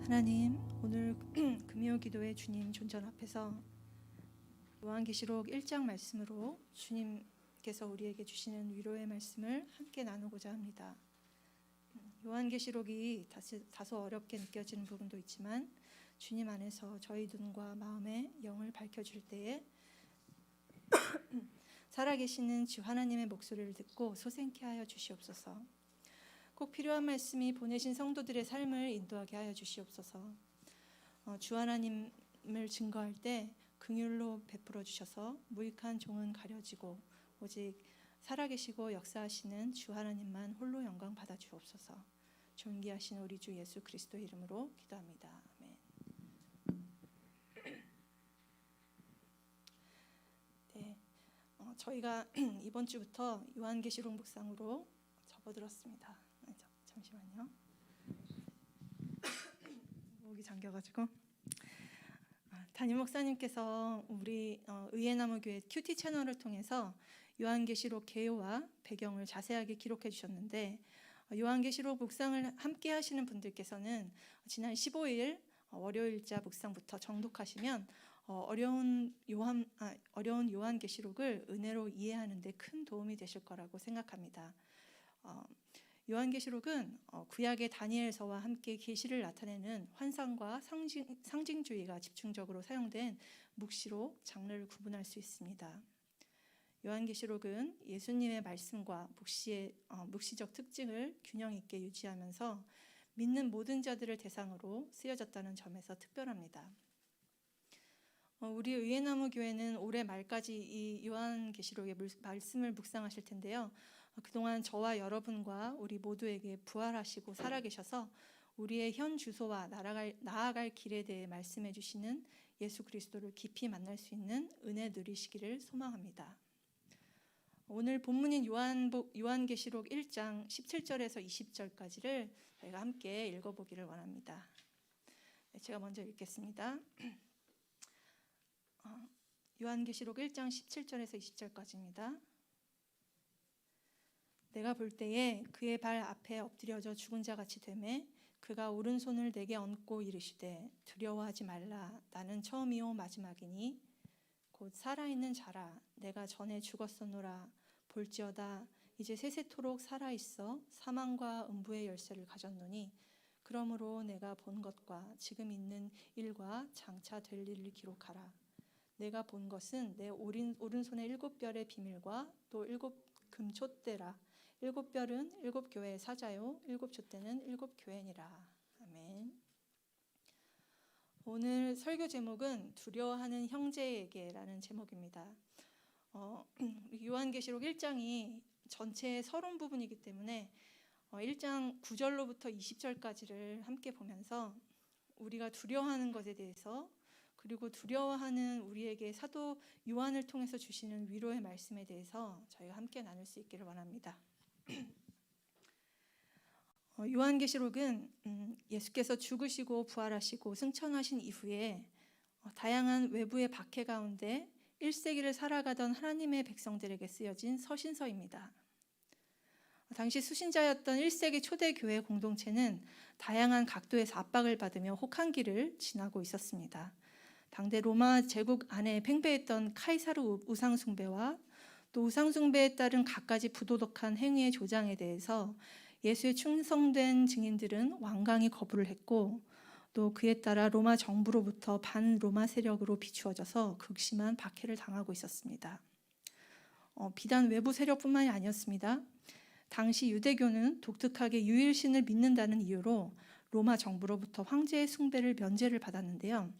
하나님, 오늘 금요 기도회 주님 존전 앞에서 요한계시록 1장 말씀으로 주님께서 우리에게 주시는 위로의 말씀을 함께 나누고자 합니다. 요한계시록이 다소 어렵게 느껴지는 부분도 있지만 주님 안에서 저희 눈과 마음의 영을 밝혀줄 때에 살아계시는 주 하나님의 목소리를 듣고 소생케 하여 주시옵소서. 꼭 필요한 말씀이 보내신 성도들의 삶을 인도하게 하여 주시옵소서. 주 하나님을 증거할 때 긍휼로 베풀어 주셔서 무익한 종은 가려지고 오직 살아계시고 역사하시는 주 하나님만 홀로 영광 받아 주옵소서. 존귀하신 우리 주 예수 그리스도의 이름으로 기도합니다. 아멘. 네, 저희가 이번 주부터 요한계시록 묵상으로 접어들었습니다. 잠시만요. 목이 잠겨가지고. 담임 목사님께서 우리 의예나무교회 큐티 채널을 통해서 요한계시록 개요와 배경을 자세하게 기록해 주셨는데, 요한계시록 묵상을 함께 하시는 분들께서는 지난 15일 월요일자 묵상부터 정독하시면 어려운 요한계시록을 은혜로 이해하는 데 큰 도움이 되실 거라고 생각합니다. 요한계시록은 구약의 다니엘서와 함께 계시를 나타내는 환상과 상징주의가 집중적으로 사용된 묵시록 장르를 구분할 수 있습니다. 요한계시록은 예수님의 말씀과 묵시적 특징을 균형 있게 유지하면서 믿는 모든 자들을 대상으로 쓰여졌다는 점에서 특별합니다. 우리 의예나무 교회는 올해 말까지 이 요한계시록의 말씀을 묵상하실 텐데요. 그동안 저와 여러분과 우리 모두에게 부활하시고 살아계셔서 우리의 현 주소와 나아갈 길에 대해 말씀해 주시는 예수 그리스도를 깊이 만날 수 있는 은혜 누리시기를 소망합니다. 오늘 본문인 요한계시록 1장 17절에서 20절까지를 저희가 함께 읽어보기를 원합니다. 제가 먼저 읽겠습니다. 요한계시록 1장 17절에서 20절까지입니다. 내가 볼 때에 그의 발 앞에 엎드려져 죽은 자같이 되매 그가 오른손을 내게 얹고 이르시되 두려워하지 말라. 나는 처음이요 마지막이니 곧 살아있는 자라. 내가 전에 죽었었노라. 볼지어다 이제 세세토록 살아있어 사망과 음부의 열쇠를 가졌노니 그러므로 내가 본 것과 지금 있는 일과 장차 될 일을 기록하라. 내가 본 것은 내 오른손의 7별의 비밀과 또 7금촛대라. 7별은 7교회의 사자요 7촛대는 7교회니라. 아멘. 오늘 설교 제목은 두려워하는 형제에게라는 제목입니다. 요한계시록 1장이 전체의 서론 부분이기 때문에 1장 9절로부터 20절까지를 함께 보면서 우리가 두려워하는 것에 대해서 그리고 두려워하는 우리에게 사도 요한을 통해서 주시는 위로의 말씀에 대해서 저희가 함께 나눌 수 있기를 원합니다. 요한계시록은 예수께서 죽으시고 부활하시고 승천하신 이후에 다양한 외부의 박해 가운데 1세기를 살아가던 하나님의 백성들에게 쓰여진 서신서입니다. 당시 수신자였던 1세기 초대교회 공동체는 다양한 각도에서 압박을 받으며 혹한기를 지나고 있었습니다. 당대 로마 제국 안에 팽배했던 카이사르 우상숭배와 또 우상숭배에 따른 갖가지 부도덕한 행위의 조장에 대해서 예수에 충성된 증인들은 완강히 거부를 했고 또 그에 따라 로마 정부로부터 반로마 세력으로 비추어져서 극심한 박해를 당하고 있었습니다. 비단 외부 세력뿐만이 아니었습니다. 당시 유대교는 독특하게 유일신을 믿는다는 이유로 로마 정부로부터 황제의 숭배를 면제를 받았는데요.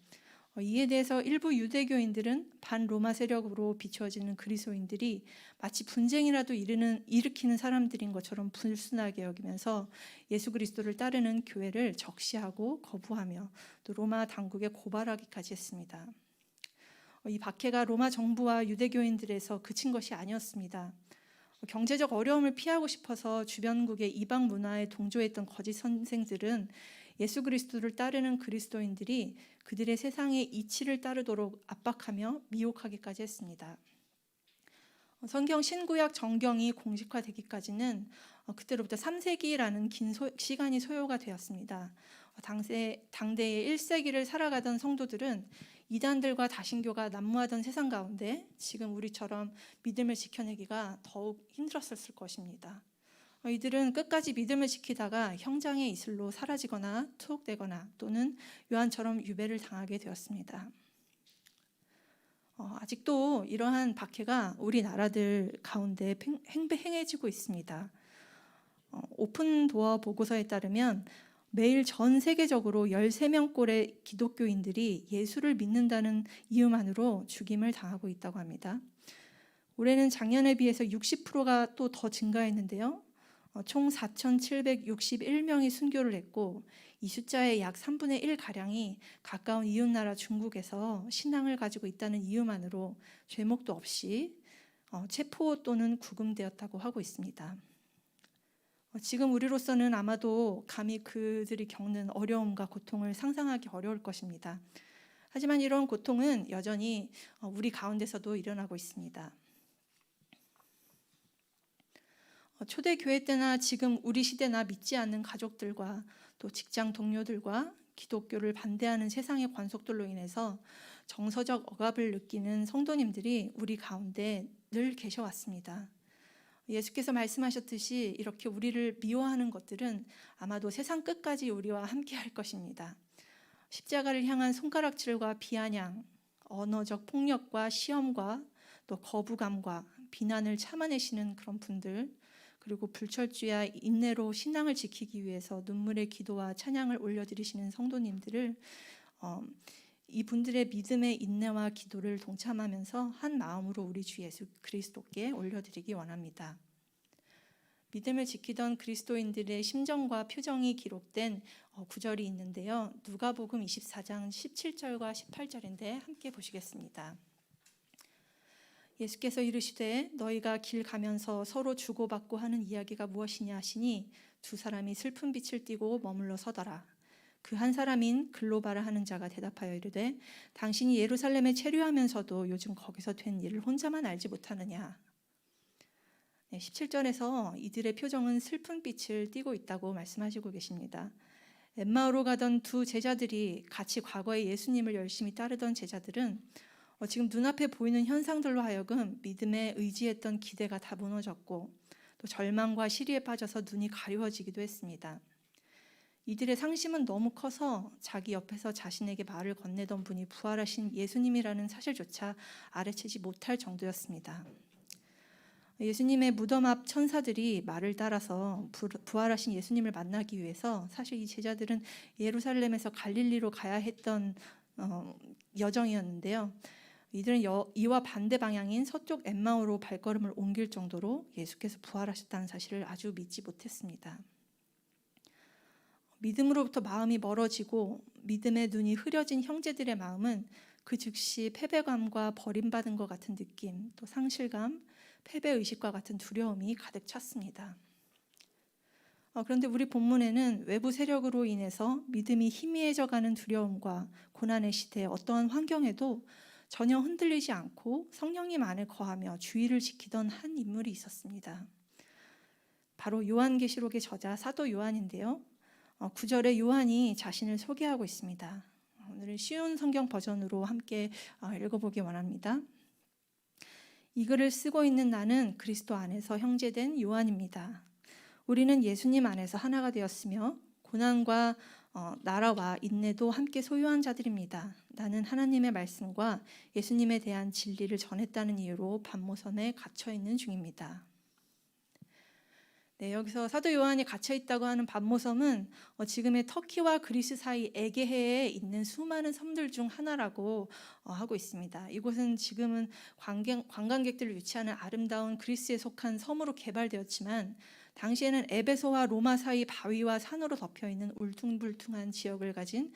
이에 대해서 일부 유대교인들은 반로마 세력으로 비추어지는 그리스도인들이 마치 분쟁이라도 일으키는 사람들인 것처럼 불순하게 여기면서 예수 그리스도를 따르는 교회를 적시하고 거부하며 또 로마 당국에 고발하기까지 했습니다. 이 박해가 로마 정부와 유대교인들에서 그친 것이 아니었습니다. 경제적 어려움을 피하고 싶어서 주변국의 이방 문화에 동조했던 거짓 선생들은 예수 그리스도를 따르는 그리스도인들이 그들의 세상의 이치를 따르도록 압박하며 미혹하기까지 했습니다. 성경 신구약 정경이 공식화되기까지는 그때로부터 3세기라는 긴 시간이 소요가 되었습니다. 당대의 1세기를 살아가던 성도들은 이단들과 다신교가 난무하던 세상 가운데 지금 우리처럼 믿음을 지켜내기가 더욱 힘들었을 것입니다. 이들은 끝까지 믿음을 지키다가 형장의 이슬로 사라지거나 투옥되거나 또는 요한처럼 유배를 당하게 되었습니다. 아직도 이러한 박해가 우리나라들 가운데 행해지고 있습니다. 오픈도어 보고서에 따르면 매일 전 세계적으로 13명꼴의 기독교인들이 예수를 믿는다는 이유만으로 죽임을 당하고 있다고 합니다. 올해는 작년에 비해서 60%가 또 더 증가했는데요. 총 4,761명이 순교를 했고 이 숫자의 약 3분의 1가량이 가까운 이웃나라 중국에서 신앙을 가지고 있다는 이유만으로 죄목도 없이 체포 또는 구금되었다고 하고 있습니다. 지금 우리로서는 아마도 감히 그들이 겪는 어려움과 고통을 상상하기 어려울 것입니다. 하지만 이런 고통은 여전히 우리 가운데서도 일어나고 있습니다. 초대교회 때나 지금 우리 시대나 믿지 않는 가족들과 또 직장 동료들과 기독교를 반대하는 세상의 관속들로 인해서 정서적 억압을 느끼는 성도님들이 우리 가운데 늘 계셔왔습니다. 예수께서 말씀하셨듯이 이렇게 우리를 미워하는 것들은 아마도 세상 끝까지 우리와 함께 할 것입니다. 십자가를 향한 손가락질과 비아냥, 언어적 폭력과 시험과 또 거부감과 비난을 참아내시는 그런 분들, 그리고 불철주야 인내로 신앙을 지키기 위해서 눈물의 기도와 찬양을 올려드리시는 성도님들을 이분들의 믿음의 인내와 기도를 동참하면서 한 마음으로 우리 주 예수 그리스도께 올려드리기 원합니다. 믿음을 지키던 그리스도인들의 심정과 표정이 기록된 구절이 있는데요. 누가복음 24장 17절과 18절인데 함께 보시겠습니다. 예수께서 이르시되 너희가 길 가면서 서로 주고받고 하는 이야기가 무엇이냐 하시니 두 사람이 슬픈 빛을 띠고 머물러 서더라. 그 한 사람인 글로바라 하는 자가 대답하여 이르되 당신이 예루살렘에 체류하면서도 요즘 거기서 된 일을 혼자만 알지 못하느냐. 17절에서 이들의 표정은 슬픈 빛을 띠고 있다고 말씀하시고 계십니다. 엠마오로 가던 두 제자들이 같이 과거에 예수님을 열심히 따르던 제자들은 지금 눈앞에 보이는 현상들로 하여금 믿음에 의지했던 기대가 다 무너졌고 또 절망과 시리에 빠져서 눈이 가려워지기도 했습니다. 이들의 상심은 너무 커서 자기 옆에서 자신에게 말을 건네던 분이 부활하신 예수님이라는 사실조차 알아채지 못할 정도였습니다. 예수님의 무덤 앞 천사들이 말을 따라서 부활하신 예수님을 만나기 위해서 사실 이 제자들은 예루살렘에서 갈릴리로 가야 했던 여정이었는데요. 이들은 이와 반대 방향인 서쪽 엠마오로 발걸음을 옮길 정도로 예수께서 부활하셨다는 사실을 아주 믿지 못했습니다. 믿음으로부터 마음이 멀어지고 믿음의 눈이 흐려진 형제들의 마음은 그 즉시 패배감과 버림받은 것 같은 느낌, 또 상실감, 패배의식과 같은 두려움이 가득 찼습니다. 그런데 우리 본문에는 외부 세력으로 인해서 믿음이 희미해져가는 두려움과 고난의 시대에 어떠한 환경에도 전혀 흔들리지 않고 성령님 안에 거하며 주의를 지키던 한 인물이 있었습니다. 바로 요한계시록의 저자 사도 요한인데요. 9절에 요한이 자신을 소개하고 있습니다. 오늘은 쉬운 성경 버전으로 함께 읽어보기 원합니다. 이 글을 쓰고 있는 나는 그리스도 안에서 형제된 요한입니다. 우리는 예수님 안에서 하나가 되었으며 고난과 나라와 인내도 함께 소유한 자들입니다. 나는 하나님의 말씀과 예수님에 대한 진리를 전했다는 이유로 반모섬에 갇혀 있는 중입니다. 네, 여기서 사도 요한이 갇혀 있다고 하는 반모섬은 지금의 터키와 그리스 사이 에게해에 있는 수많은 섬들 중 하나라고 하고 있습니다. 이곳은 지금은 관광객들을 유치하는 아름다운 그리스에 속한 섬으로 개발되었지만 당시에는 에베소와 로마 사이 바위와 산으로 덮여 있는 울퉁불퉁한 지역을 가진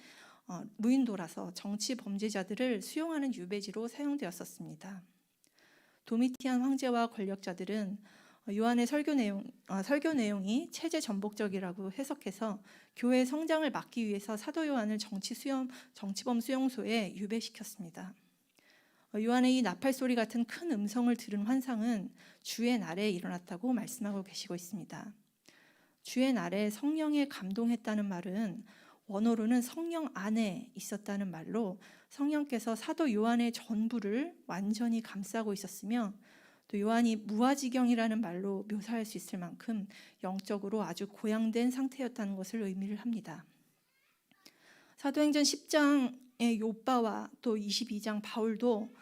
무인도라서 정치 범죄자들을 수용하는 유배지로 사용되었었습니다. 도미티안 황제와 권력자들은 요한의 설교 내용이 체제 전복적이라고 해석해서 교회 성장을 막기 위해서 사도 요한을 정치범 수용소에 유배시켰습니다. 요한의 이 나팔 소리 같은 큰 음성을 들은 환상은 주의 날에 일어났다고 말씀하고 계시고 있습니다. 주의 날에 성령에 감동했다는 말은 원어로는 성령 안에 있었다는 말로 성령께서 사도 요한의 전부를 완전히 감싸고 있었으며, 또 요한이 무아지경이라는 말로 묘사할 수 있을 만큼 영적으로 아주 고양된 상태였다는 것을 의미를 합니다. 사도행전 10장의 요바와 또 22장 바울도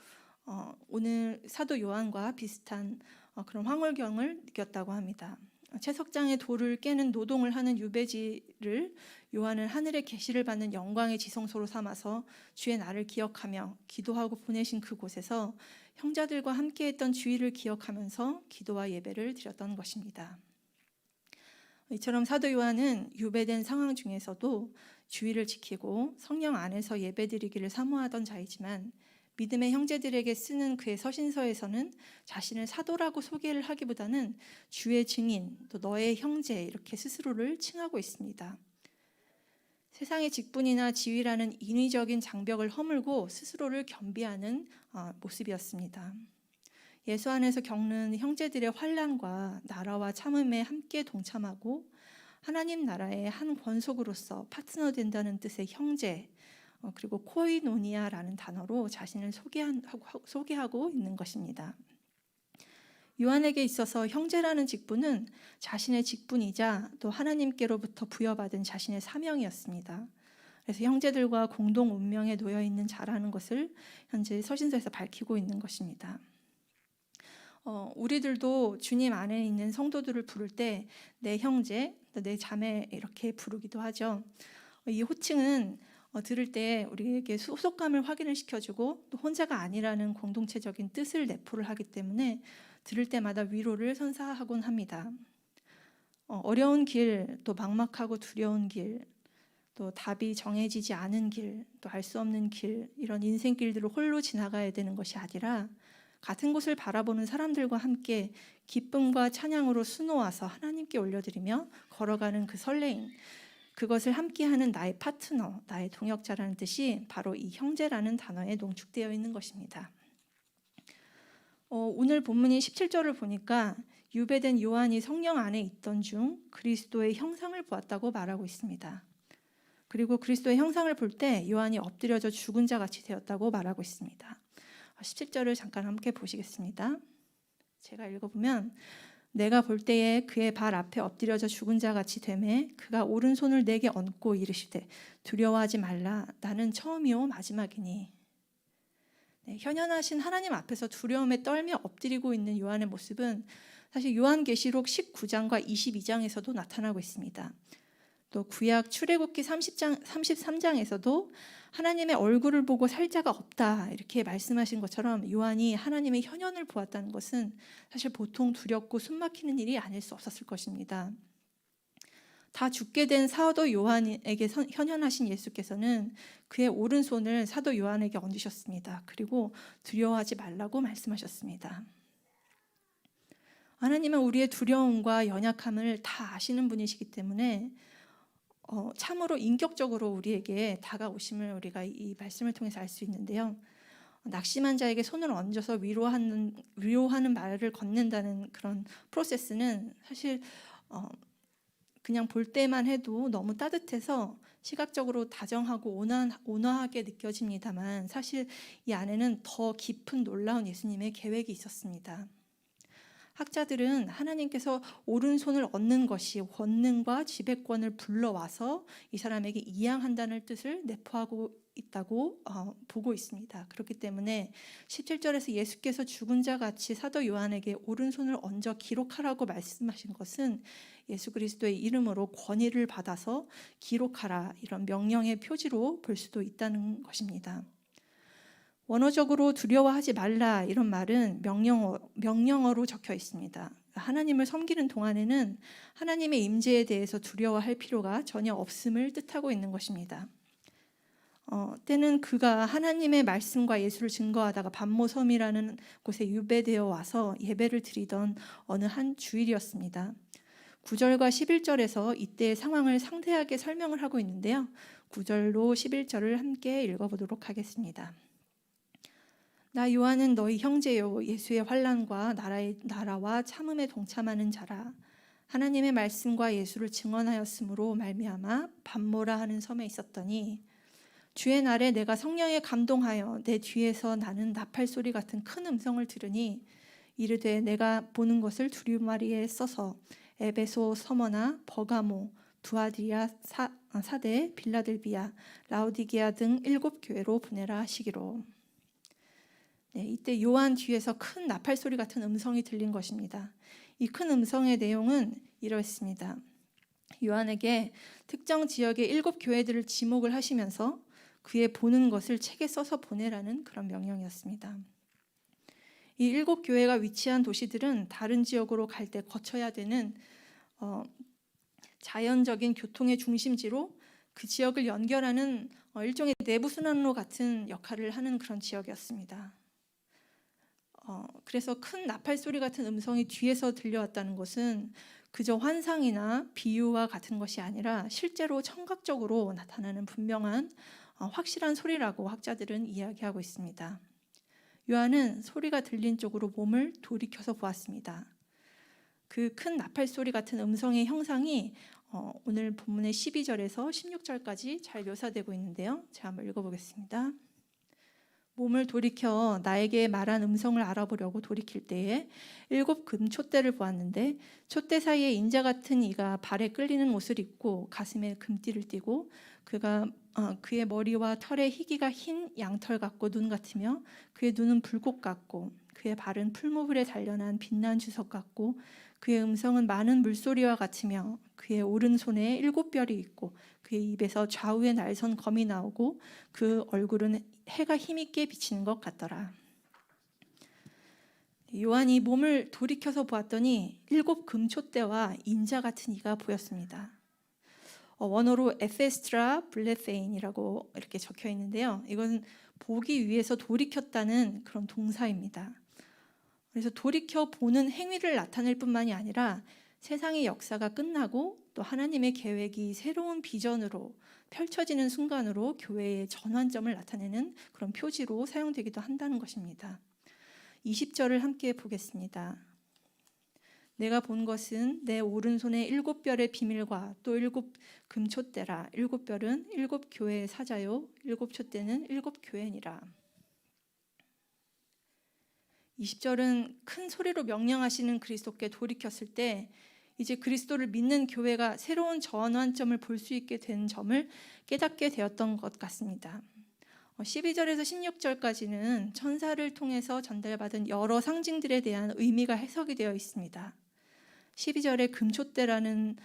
오늘 사도 요한과 비슷한 그런 황홀경을 느꼈다고 합니다. 채석장의 돌을 깨는 노동을 하는 유배지를 요한은 하늘의 계시를 받는 영광의 지성소로 삼아서 주의 날을 기억하며 기도하고 보내신 그곳에서 형제들과 함께했던 주의를 기억하면서 기도와 예배를 드렸던 것입니다. 이처럼 사도 요한은 유배된 상황 중에서도 주의를 지키고 성령 안에서 예배드리기를 사모하던 자이지만, 믿음의 형제들에게 쓰는 그의 서신서에서는 자신을 사도라고 소개를 하기보다는 주의 증인, 또 너의 형제, 이렇게 스스로를 칭하고 있습니다. 세상의 직분이나 지위라는 인위적인 장벽을 허물고 스스로를 겸비하는 모습이었습니다. 예수 안에서 겪는 형제들의 환난과 나라와 참음에 함께 동참하고 하나님 나라의 한 권속으로서 파트너 된다는 뜻의 형제, 그리고 코이노니아라는 단어로 자신을 소개하고 있는 것입니다. 요한에게 있어서 형제라는 직분은 자신의 직분이자 또 하나님께로부터 부여받은 자신의 사명이었습니다. 그래서 형제들과 공동 운명에 놓여 있는 자라는 것을 현재 서신서에서 밝히고 있는 것입니다. 우리들도 주님 안에 있는 성도들을 부를 때 내 형제, 내 자매 이렇게 부르기도 하죠. 이 호칭은 들을 때 우리에게 소속감을 확인을 시켜주고 또 혼자가 아니라는 공동체적인 뜻을 내포를 하기 때문에 들을 때마다 위로를 선사하곤 합니다. 어려운 길, 또 막막하고 두려운 길, 또 답이 정해지지 않은 길, 또 알 수 없는 길, 이런 인생길들을 홀로 지나가야 되는 것이 아니라 같은 곳을 바라보는 사람들과 함께 기쁨과 찬양으로 수놓아서 하나님께 올려드리며 걸어가는 그 설레임, 그것을 함께하는 나의 파트너, 나의 동역자라는 뜻이 바로 이 형제라는 단어에 농축되어 있는 것입니다. 오늘 본문인 17절을 보니까 유배된 요한이 성령 안에 있던 중 그리스도의 형상을 보았다고 말하고 있습니다. 그리고 그리스도의 형상을 볼 때 요한이 엎드려져 죽은 자 같이 되었다고 말하고 있습니다. 17절을 잠깐 함께 보시겠습니다. 제가 읽어보면, 내가 볼 때에 그의 발 앞에 엎드려져 죽은 자 같이 되매 그가 오른손을 내게 얹고 이르시되 두려워하지 말라, 나는 처음이요 마지막이니. 현현하신 하나님 앞에서 두려움에 떨며 엎드리고 있는 요한의 모습은 사실 요한계시록 19장과 22장에서도 나타나고 있습니다. 또 구약 출애굽기 33장에서도 하나님의 얼굴을 보고 살 자가 없다 이렇게 말씀하신 것처럼 요한이 하나님의 현현을 보았다는 것은 사실 보통 두렵고 숨막히는 일이 아닐 수 없었을 것입니다. 다 죽게 된 사도 요한에게 현현하신 예수께서는 그의 오른손을 사도 요한에게 얹으셨습니다. 그리고 두려워하지 말라고 말씀하셨습니다. 하나님은 우리의 두려움과 연약함을 다 아시는 분이시기 때문에 참으로 인격적으로 우리에게 다가오심을 우리가 이 말씀을 통해서 알 수 있는데요. 낙심한 자에게 손을 얹어서 위로하는 말을 건넨다는 그런 프로세스는 사실 그냥 볼 때만 해도 너무 따뜻해서 시각적으로 다정하고 온화하게 느껴집니다만, 사실 이 안에는 더 깊은 놀라운 예수님의 계획이 있었습니다. 학자들은 하나님께서 오른손을 얹는 것이 권능과 지배권을 불러와서 이 사람에게 이양한다는 뜻을 내포하고 있다고 보고 있습니다. 그렇기 때문에 17절에서 예수께서 죽은 자 같이 사도 요한에게 오른손을 얹어 기록하라고 말씀하신 것은 예수 그리스도의 이름으로 권위를 받아서 기록하라, 이런 명령의 표지로 볼 수도 있다는 것입니다. 원어적으로 두려워하지 말라 이런 말은 명령어로 적혀 있습니다. 하나님을 섬기는 동안에는 하나님의 임재에 대해서 두려워할 필요가 전혀 없음을 뜻하고 있는 것입니다. 때는 그가 하나님의 말씀과 예수를 증거하다가 반모섬이라는 곳에 유배되어 와서 예배를 드리던 어느 한 주일이었습니다. 9절과 11절에서 이때의 상황을 상세하게 설명을 하고 있는데요. 9절로 11절을 함께 읽어보도록 하겠습니다. 나 요한은 너희 형제요 예수의 환난과 나라와 참음에 동참하는 자라. 하나님의 말씀과 예수를 증언하였으므로 말미암아 밤모라 하는 섬에 있었더니 주의 날에 내가 성령에 감동하여 내 뒤에서 나는 나팔 소리 같은 큰 음성을 들으니 이르되 내가 보는 것을 두루마리에 써서 에베소, 서머나, 버가모, 두아디아, 사대, 빌라델비아, 라오디게아 등 7 교회로 보내라 하시기로. 네, 이때 요한 뒤에서 큰 나팔 소리 같은 음성이 들린 것입니다. 이 큰 음성의 내용은 이렇습니다. 요한에게 특정 지역의 7 교회들을 지목을 하시면서 그의 보는 것을 책에 써서 보내라는 그런 명령이었습니다. 이 7 교회가 위치한 도시들은 다른 지역으로 갈 때 거쳐야 되는 자연적인 교통의 중심지로 그 지역을 연결하는 일종의 내부순환로 같은 역할을 하는 그런 지역이었습니다. 그래서 큰 나팔 소리 같은 음성이 뒤에서 들려왔다는 것은 그저 환상이나 비유와 같은 것이 아니라 실제로 청각적으로 나타나는 분명한 확실한 소리라고 학자들은 이야기하고 있습니다. 요한은 소리가 들린 쪽으로 몸을 돌이켜서 보았습니다. 그 큰 나팔 소리 같은 음성의 형상이 오늘 본문의 12절에서 16절까지 잘 묘사되고 있는데요. 제가 한번 읽어보겠습니다. 몸을 돌이켜 나에게 말한 음성을 알아보려고 돌이킬 때에 7 금촛대를 보았는데 촛대 사이에 인자 같은 이가 발에 끌리는 옷을 입고 가슴에 금띠를 띠고 그의 머리와 털에 희기가 흰 양털 같고 눈 같으며 그의 눈은 불꽃 같고 그의 발은 풀무불에 단련한 빛난 주석 같고 그의 음성은 많은 물소리와 같으며 그의 오른손에 7 별이 있고 그의 입에서 좌우에 날선 검이 나오고 그 얼굴은 해가 힘있게 비치는 것 같더라. 요한이 몸을 돌이켜서 보았더니 7 금촛대와 인자 같은 이가 보였습니다. 원어로 에페스트라 블레페인이라고 이렇게 적혀 있는데요. 이건 보기 위해서 돌이켰다는 그런 동사입니다. 그래서 돌이켜 보는 행위를 나타낼 뿐만이 아니라 세상의 역사가 끝나고 또 하나님의 계획이 새로운 비전으로 펼쳐지는 순간으로 교회의 전환점을 나타내는 그런 표지로 사용되기도 한다는 것입니다. 20절을 함께 보겠습니다. 내가 본 것은 내 오른손에 7 별의 비밀과 또 7 금촛대라. 7 별은 7 교회의 사자요 7 촛대는 7 교회니라. 20절은 큰 소리로 명령하시는 그리스도께 돌이켰을 때 이제 그리스도를 믿는 교회가 새로운 전환점을 볼 수 있게 된 점을 깨닫게 되었던 것 같습니다. 12절에서 16절까지는 천사를 통해서 전달받은 여러 상징들에 대한 의미가 해석이 되어 있습니다. 12절의 금촛대라는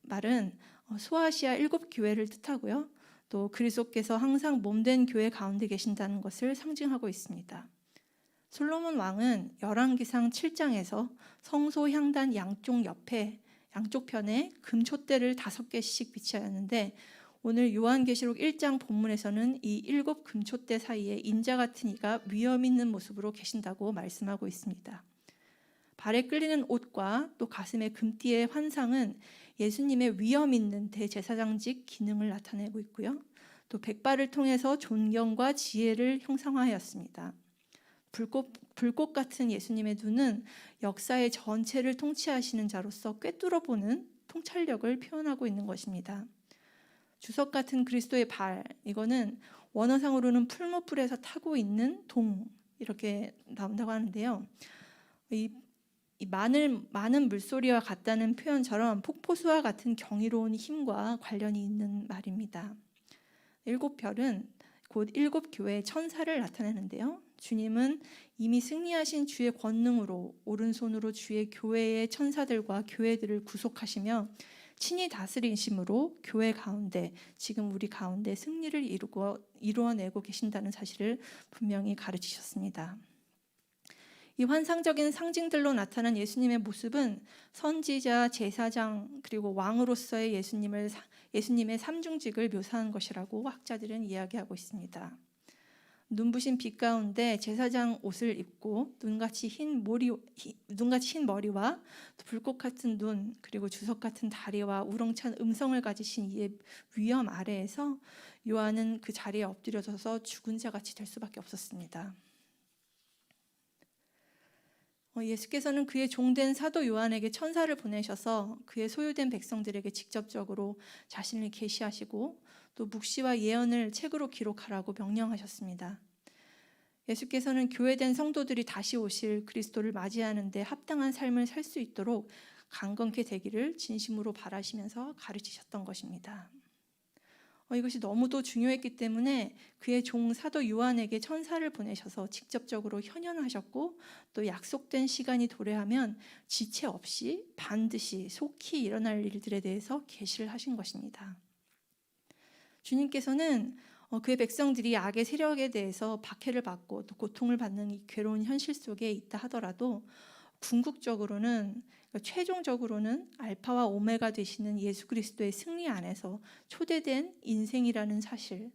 말은 소아시아 7 교회를 뜻하고요. 또 그리스도께서 항상 몸된 교회 가운데 계신다는 것을 상징하고 있습니다. 솔로몬 왕은 열왕기상 7장에서 성소 향단 양쪽 편에 금촛대를 5개씩 비치하였는데 오늘 요한계시록 1장 본문에서는 이 7 금촛대 사이에 인자 같은 이가 위엄 있는 모습으로 계신다고 말씀하고 있습니다. 발에 끌리는 옷과 또 가슴에 금띠의 환상은 예수님의 위엄 있는 대제사장직 기능을 나타내고 있고요. 또 백발을 통해서 존경과 지혜를 형상화하였습니다. 불꽃 같은 예수님의 눈은 역사의 전체를 통치하시는 자로서 꿰뚫어보는 통찰력을 표현하고 있는 것입니다. 주석 같은 그리스도의 발, 이거는 원어상으로는 풀무불에서 타고 있는 동 이렇게 나온다고 하는데요. 이 많은 물소리와 같다는 표현처럼 폭포수와 같은 경이로운 힘과 관련이 있는 말입니다. 7 별은 곧 7 교회의 천사를 나타내는데요. 주님은 이미 승리하신 주의 권능으로 오른손으로 주의 교회의 천사들과 교회들을 구속하시며 친히 다스리심으로 교회 가운데 지금 우리 가운데 승리를 이루어내고 계신다는 사실을 분명히 가르치셨습니다. 이 환상적인 상징들로 나타난 예수님의 모습은 선지자, 제사장 그리고 왕으로서의 예수님의 삼중직을 묘사한 것이라고 학자들은 이야기하고 있습니다. 눈부신 빛 가운데 제사장 옷을 입고 눈같이 흰 머리와 불꽃 같은 눈 그리고 주석 같은 다리와 우렁찬 음성을 가지신 이의 위엄 아래에서 요한은 그 자리에 엎드려져서 죽은 자같이 될 수밖에 없었습니다. 예수께서는 그의 종된 사도 요한에게 천사를 보내셔서 그의 소유된 백성들에게 직접적으로 자신을 계시하시고 또 묵시와 예언을 책으로 기록하라고 명령하셨습니다. 예수께서는 교회된 성도들이 다시 오실 그리스도를 맞이하는 데 합당한 삶을 살 수 있도록 강건케 되기를 진심으로 바라시면서 가르치셨던 것입니다. 이것이 너무도 중요했기 때문에 그의 종 사도 요한에게 천사를 보내셔서 직접적으로 현현하셨고 또 약속된 시간이 도래하면 지체 없이 반드시 속히 일어날 일들에 대해서 계시를 하신 것입니다. 주님께서는 그의 백성들이 악의 세력에 대해서 박해를 받고 또 고통을 받는 이 괴로운 현실 속에 있다 하더라도 궁극적으로는 최종적으로는 알파와 오메가 되시는 예수 그리스도의 승리 안에서 초대된 인생이라는 사실,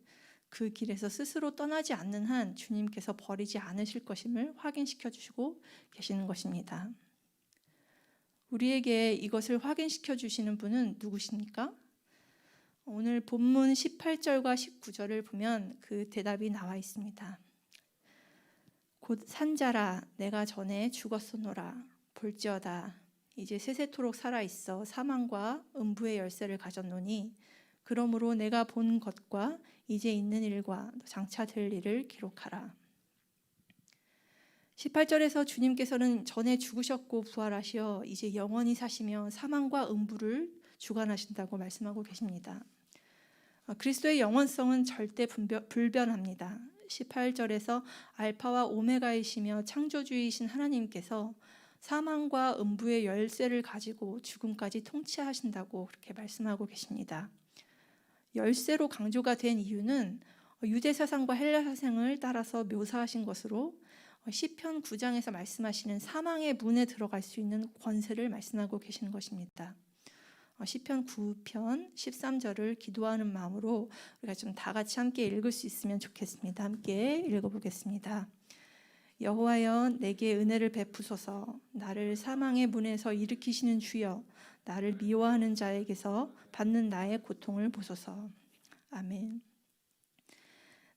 그 길에서 스스로 떠나지 않는 한 주님께서 버리지 않으실 것임을 확인시켜 주시고 계시는 것입니다. 우리에게 이것을 확인시켜 주시는 분은 누구십니까? 오늘 본문 18절과 19절을 보면 그 대답이 나와 있습니다. 곧 산자라 내가 전에 죽었소노라 볼지어다 이제 세세토록 살아있어 사망과 음부의 열쇠를 가졌노니 그러므로 내가 본 것과 이제 있는 일과 장차 될 일을 기록하라. 18절에서 주님께서는 전에 죽으셨고 부활하시어 이제 영원히 사시며 사망과 음부를 주관하신다고 말씀하고 계십니다. 그리스도의 영원성은 절대 불변합니다. 18절에서 알파와 오메가이시며 창조주이신 하나님께서 사망과 음부의 열쇠를 가지고 죽음까지 통치하신다고 그렇게 말씀하고 계십니다. 열쇠로 강조가 된 이유는 유대 사상과 헬라 사상을 따라서 묘사하신 것으로 시편 9장에서 말씀하시는 사망의 문에 들어갈 수 있는 권세를 말씀하고 계시는 것입니다. 시편 9편 13절을 기도하는 마음으로 우리가 좀 다 같이 함께 읽을 수 있으면 좋겠습니다. 함께 읽어보겠습니다. 여호와여 내게 은혜를 베푸소서. 나를 사망의 문에서 일으키시는 주여 나를 미워하는 자에게서 받는 나의 고통을 보소서. 아멘.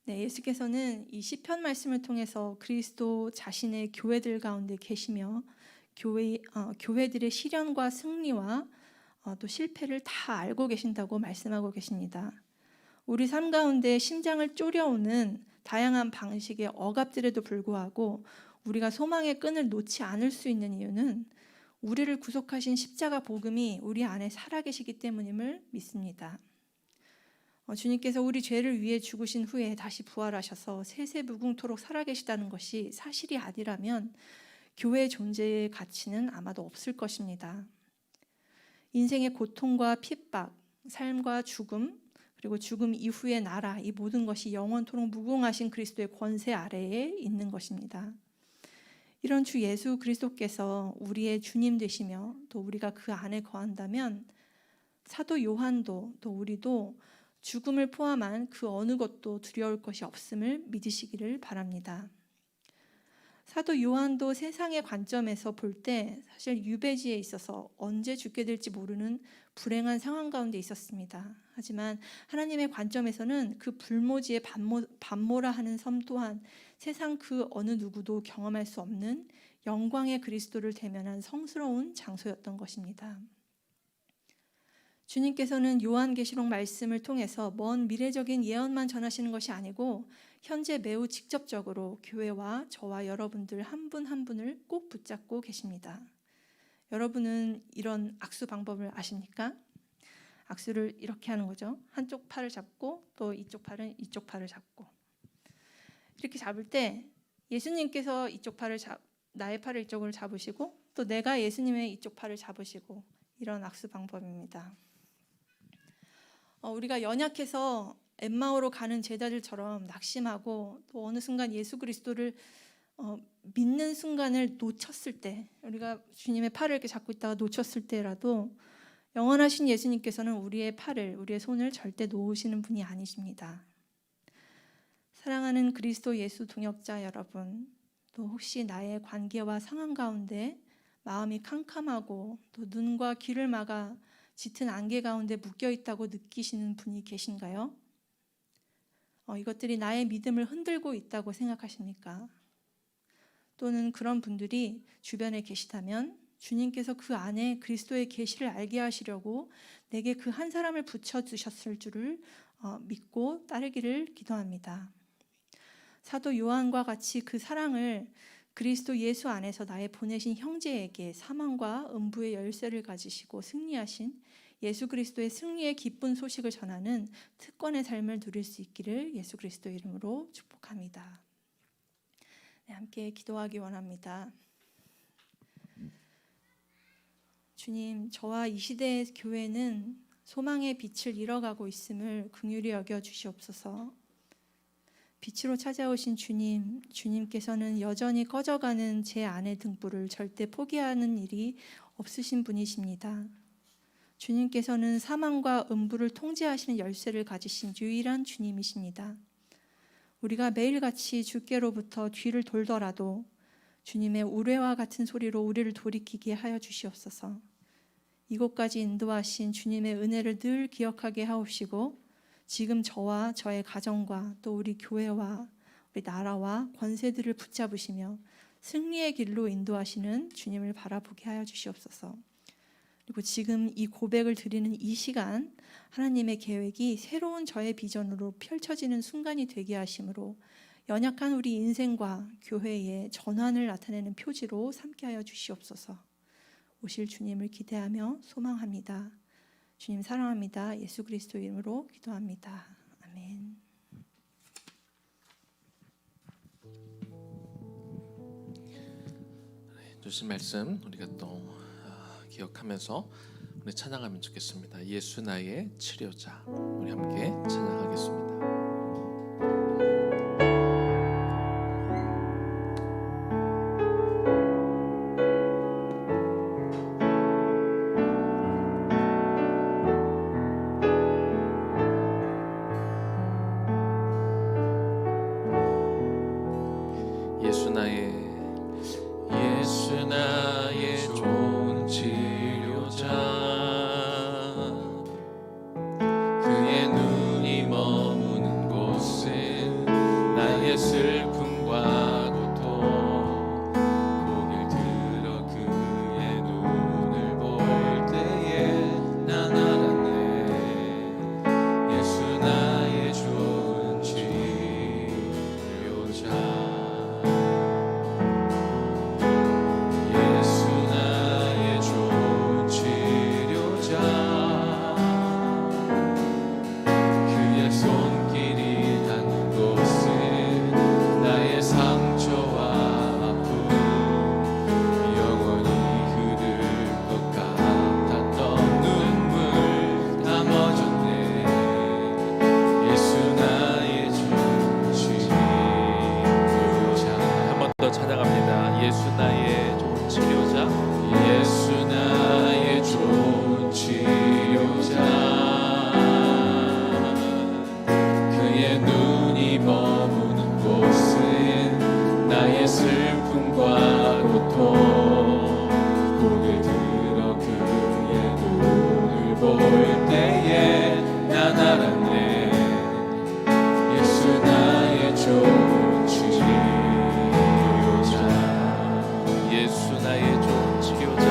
네, 예수께서는 이 시편 말씀을 통해서 그리스도 자신의 교회들 가운데 계시며 교회들의 시련과 승리와 또 실패를 다 알고 계신다고 말씀하고 계십니다. 우리 삶 가운데 심장을 쪼려오는 다양한 방식의 억압들에도 불구하고 우리가 소망의 끈을 놓지 않을 수 있는 이유는 우리를 구속하신 십자가 복음이 우리 안에 살아계시기 때문임을 믿습니다. 주님께서 우리 죄를 위해 죽으신 후에 다시 부활하셔서 세세무궁토록 살아계시다는 것이 사실이 아니라면 교회의 존재의 가치는 아마도 없을 것입니다. 인생의 고통과 핍박, 삶과 죽음, 그리고 죽음 이후의 나라, 이 모든 것이 영원토록 무궁하신 그리스도의 권세 아래에 있는 것입니다. 이런 주 예수 그리스도께서 우리의 주님 되시며 또 우리가 그 안에 거한다면 사도 요한도 또 우리도 죽음을 포함한 그 어느 것도 두려울 것이 없음을 믿으시기를 바랍니다. 사도 요한도 세상의 관점에서 볼 때 사실 유배지에 있어서 언제 죽게 될지 모르는 불행한 상황 가운데 있었습니다. 하지만 하나님의 관점에서는 그 불모지에 반모라 하는 섬 또한 세상 그 어느 누구도 경험할 수 없는 영광의 그리스도를 대면한 성스러운 장소였던 것입니다. 주님께서는 요한계시록 말씀을 통해서 먼 미래적인 예언만 전하시는 것이 아니고 현재 매우 직접적으로 교회와 저와 여러분들 한 분 한 분을 꼭 붙잡고 계십니다. 여러분은 이런 악수 방법을 아십니까? 악수를 이렇게 하는 거죠. 한쪽 팔을 잡고 또 이쪽 팔은 이쪽 팔을 잡고 이렇게 잡을 때 예수님께서 나의 팔을 이쪽으로 잡으시고 또 내가 예수님의 이쪽 팔을 잡으시고 이런 악수 방법입니다. 우리가 연약해서 엠마오로 가는 제자들처럼 낙심하고 또 어느 순간 예수 그리스도를 믿는 순간을 놓쳤을 때, 우리가 주님의 팔을 이렇게 잡고 있다가 놓쳤을 때라도 영원하신 예수님께서는 우리의 손을 절대 놓으시는 분이 아니십니다. 사랑하는 그리스도 예수 동역자 여러분, 또 혹시 나의 관계와 상황 가운데 마음이 캄캄하고 또 눈과 귀를 막아 짙은 안개 가운데 묶여 있다고 느끼시는 분이 계신가요? 이것들이 나의 믿음을 흔들고 있다고 생각하십니까? 또는 그런 분들이 주변에 계시다면 주님께서 그 안에 그리스도의 계시를 알게 하시려고 내게 그 한 사람을 붙여주셨을 줄을 믿고 따르기를 기도합니다. 사도 요한과 같이 그 사랑을 그리스도 예수 안에서 나의 보내신 형제에게 사망과 음부의 열쇠를 가지시고 승리하신 예수 그리스도의 승리의 기쁜 소식을 전하는 특권의 삶을 누릴 수 있기를 예수 그리스도 이름으로 축복합니다. 네, 함께 기도하기 원합니다. 주님, 저와 이 시대의 교회는 소망의 빛을 잃어가고 있음을 긍휼히 여겨 주시옵소서. 빛으로 찾아오신 주님, 주님께서는 여전히 꺼져가는 제 안의 등불을 절대 포기하는 일이 없으신 분이십니다. 주님께서는 사망과 음부를 통제하시는 열쇠를 가지신 유일한 주님이십니다. 우리가 매일같이 주께로부터 뒤를 돌더라도 주님의 우레와 같은 소리로 우리를 돌이키게 하여 주시옵소서. 이곳까지 인도하신 주님의 은혜를 늘 기억하게 하옵시고 지금 저와 저의 가정과 또 우리 교회와 우리 나라와 권세들을 붙잡으시며 승리의 길로 인도하시는 주님을 바라보게 하여 주시옵소서. 그리고 지금 이 고백을 드리는 이 시간 하나님의 계획이 새로운 저의 비전으로 펼쳐지는 순간이 되게 하심으로 연약한 우리 인생과 교회의 전환을 나타내는 표지로 삼게 하여 주시옵소서. 오실 주님을 기대하며 소망합니다. 주님 사랑합니다. 예수 그리스도 이름으로 기도합니다. 아멘. 주신 말씀 우리가 또 기억하면서 우리 찬양하면 좋겠습니다. 예수 나의 치료자. 우리 함께 찬양하겠습니다. 예수 나의 좋은 치료자, 그의 눈이 머무는 곳은 나의 슬픔과 고통, 고개를 들어 그의 눈을 볼 때에 난 알았네. 예수 나의 좋은 치료자. 찬양합니다. 예수 나의 좋은 치료자. 예수 나의 좋은 치료자, 그의 눈이 머무는 곳은 나의 슬픔과 고통, 고개 들어 그의 눈을 볼 때에 난 알았네. 예수 나의 좋은 치료자. 예수 나의 좋은 치료자.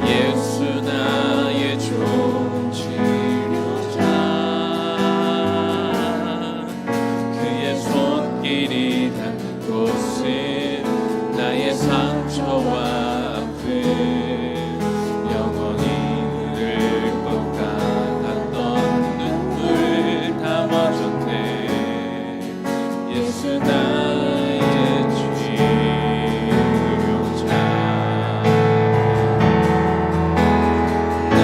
예수 나의 좋은 치료자, 그의 손길이 닿는 곳은 나의 상처와 아픔, 영원히 흐를 것 같았던 눈물 담아줬네. 예수 나의 치료자. 나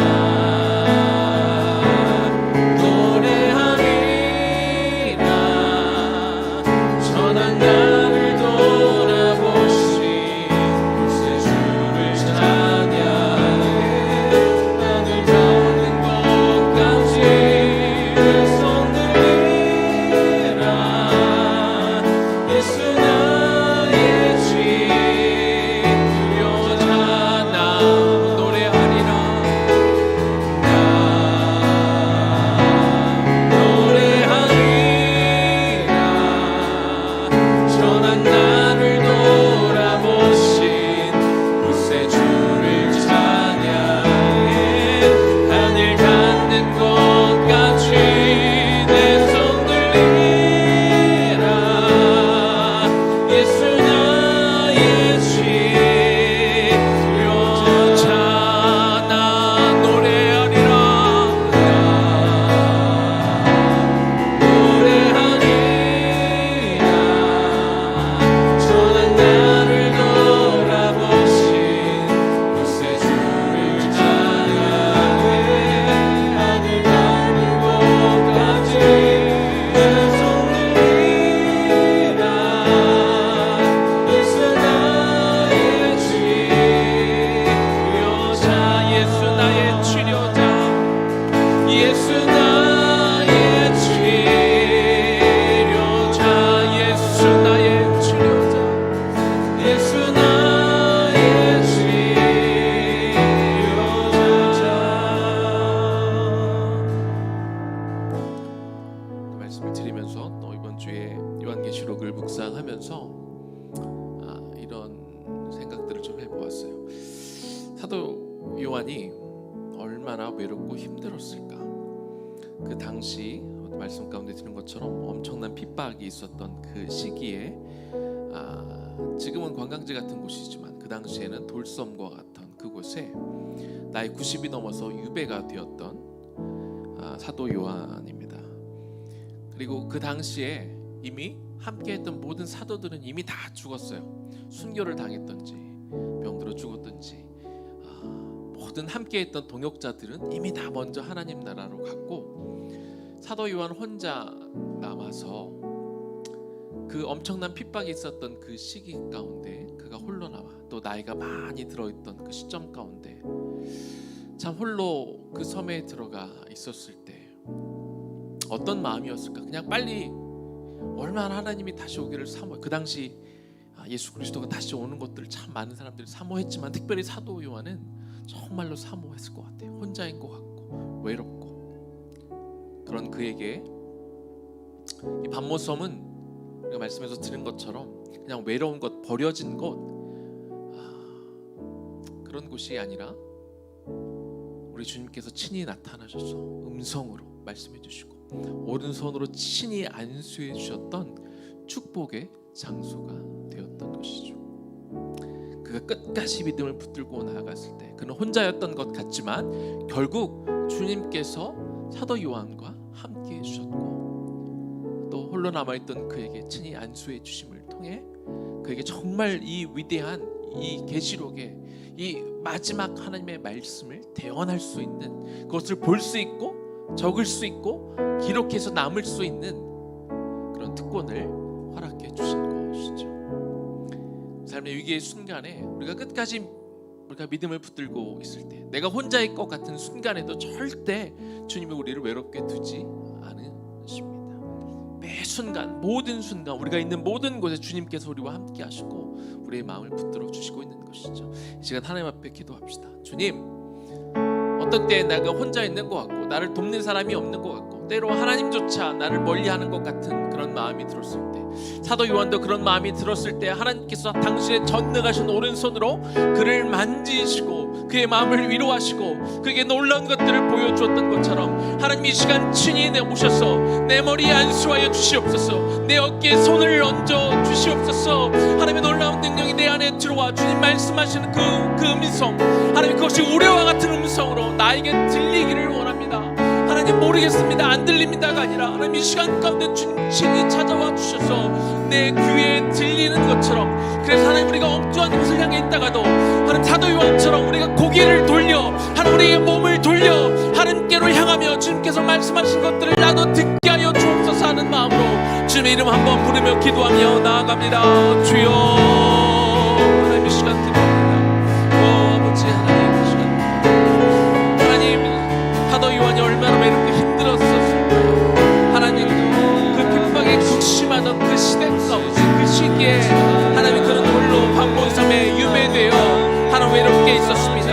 노래하리라. 전한 나를 돌아보시 구세주를 찬양해. 나를 더는 곳까지 손 들리라. 또 이번 주에 요한계시록을 묵상하면서 이런 생각들을 좀 해보았어요. 사도 요한이 얼마나 외롭고 힘들었을까. 그 당시 말씀 가운데 드린 것처럼 엄청난 핍박이 있었던 그 시기에 지금은 관광지 같은 곳이지만 그 당시에는 돌섬과 같은 그곳에 나이 90이 넘어서 유배가 되었던 사도 요한입니다. 그리고 그 당시에 이미 함께했던 모든 사도들은 이미 다 죽었어요. 순교를 당했던지 병들어 죽었던지 모든 함께했던 동역자들은 이미 다 먼저 하나님 나라로 갔고 사도 요한 혼자 남아서 그 엄청난 핍박이 있었던 그 시기 가운데 그가 홀로 남아 또 나이가 많이 들어있던 그 시점 가운데 참 홀로 그 섬에 들어가 있었을 때 어떤 마음이었을까? 그냥 빨리 얼마나 하나님이 다시 오기를 사모해. 그 당시 예수 그리스도가 다시 오는 것들을 참 많은 사람들이 사모했지만 특별히 사도 요한은 정말로 사모했을 것 같아요. 혼자인 것 같고 외롭고. 그런 그에게 이 반모섬은 우리가 말씀에서 들은 것처럼 그냥 외로운 것, 버려진 곳, 그런 곳이 아니라 우리 주님께서 친히 나타나셔서 음성으로 말씀해 주시고 오른손으로 친히 안수해 주셨던 축복의 장소가 되었던 것이죠. 그가 끝까지 믿음을 붙들고 나아갔을 때 그는 혼자였던 것 같지만 결국 주님께서 사도 요한과 함께 해주셨고 또 홀로 남아있던 그에게 친히 안수해 주심을 통해 그에게 정말 이 위대한 이 계시록의 이 마지막 하나님의 말씀을 대언할 수 있는 그것을 볼 수 있고 적을 수 있고 기록해서 남을 수 있는 그런 특권을 허락해 주신 것이죠. 삶의 위기의 순간에 우리가 끝까지 우리가 믿음을 붙들고 있을 때 내가 혼자일 것 같은 순간에도 절대 주님이 우리를 외롭게 두지 않으십니다. 매 순간 모든 순간 우리가 있는 모든 곳에 주님께서 우리와 함께 하시고 우리의 마음을 붙들어 주시고 있는 것이죠. 이 시간 하나님 앞에 기도합시다. 주님, 어떤 때에 내가 혼자 있는 것 같고 나를 돕는 사람이 없는 것 같고 때로 하나님조차 나를 멀리하는 것 같은 그런 마음이 들었을 때 사도 요한도 그런 마음이 들었을 때 하나님께서 당신의 전능하신 오른손으로 그를 만지시고 그의 마음을 위로하시고 그에게 놀라운 것들을 보여주었던 것처럼 하나님 이 시간 친히 오셔서 내 머리에 안수하여 주시옵소서. 내 어깨에 손을 얹어 주시옵소서. 하나님의 놀라운 능력이 내 안에 들어와 주님 말씀하시는 그 음성 하나님 그것이 우레와 같은 음성으로 나에게 들리기를 원합니다. 하나님 모르겠습니다 안 들립니다가 아니라 하나님 이 시간 가운데 주님 친히 찾아와 주셔서 내 귀에 들리는 것처럼 그래서 하나님 우리가 엉뚱한 곳을 향해 있다가도 하나님 사도 요한처럼 우리가 고개를 돌려 하나님 우리의 몸을 돌려 하나님께로 향하며 주님께서 말씀하신 것들을 나도 듣게 하여 주옵소서 하는 마음으로 주님의 이름 한번 부르며 기도하며 나아갑니다. 주여 하나님 이 시간 기도합니다. 아버지 하나님 이 시간 하나님 사도 요한이 얼마나 외롭게 힘들었었을까요? 하나님 그 핍박에 극심하던 그 시대 가운데 그 시기에 하나님 그는 홀로 반모섬에 유배되어 하나님 외롭게 있었습니다.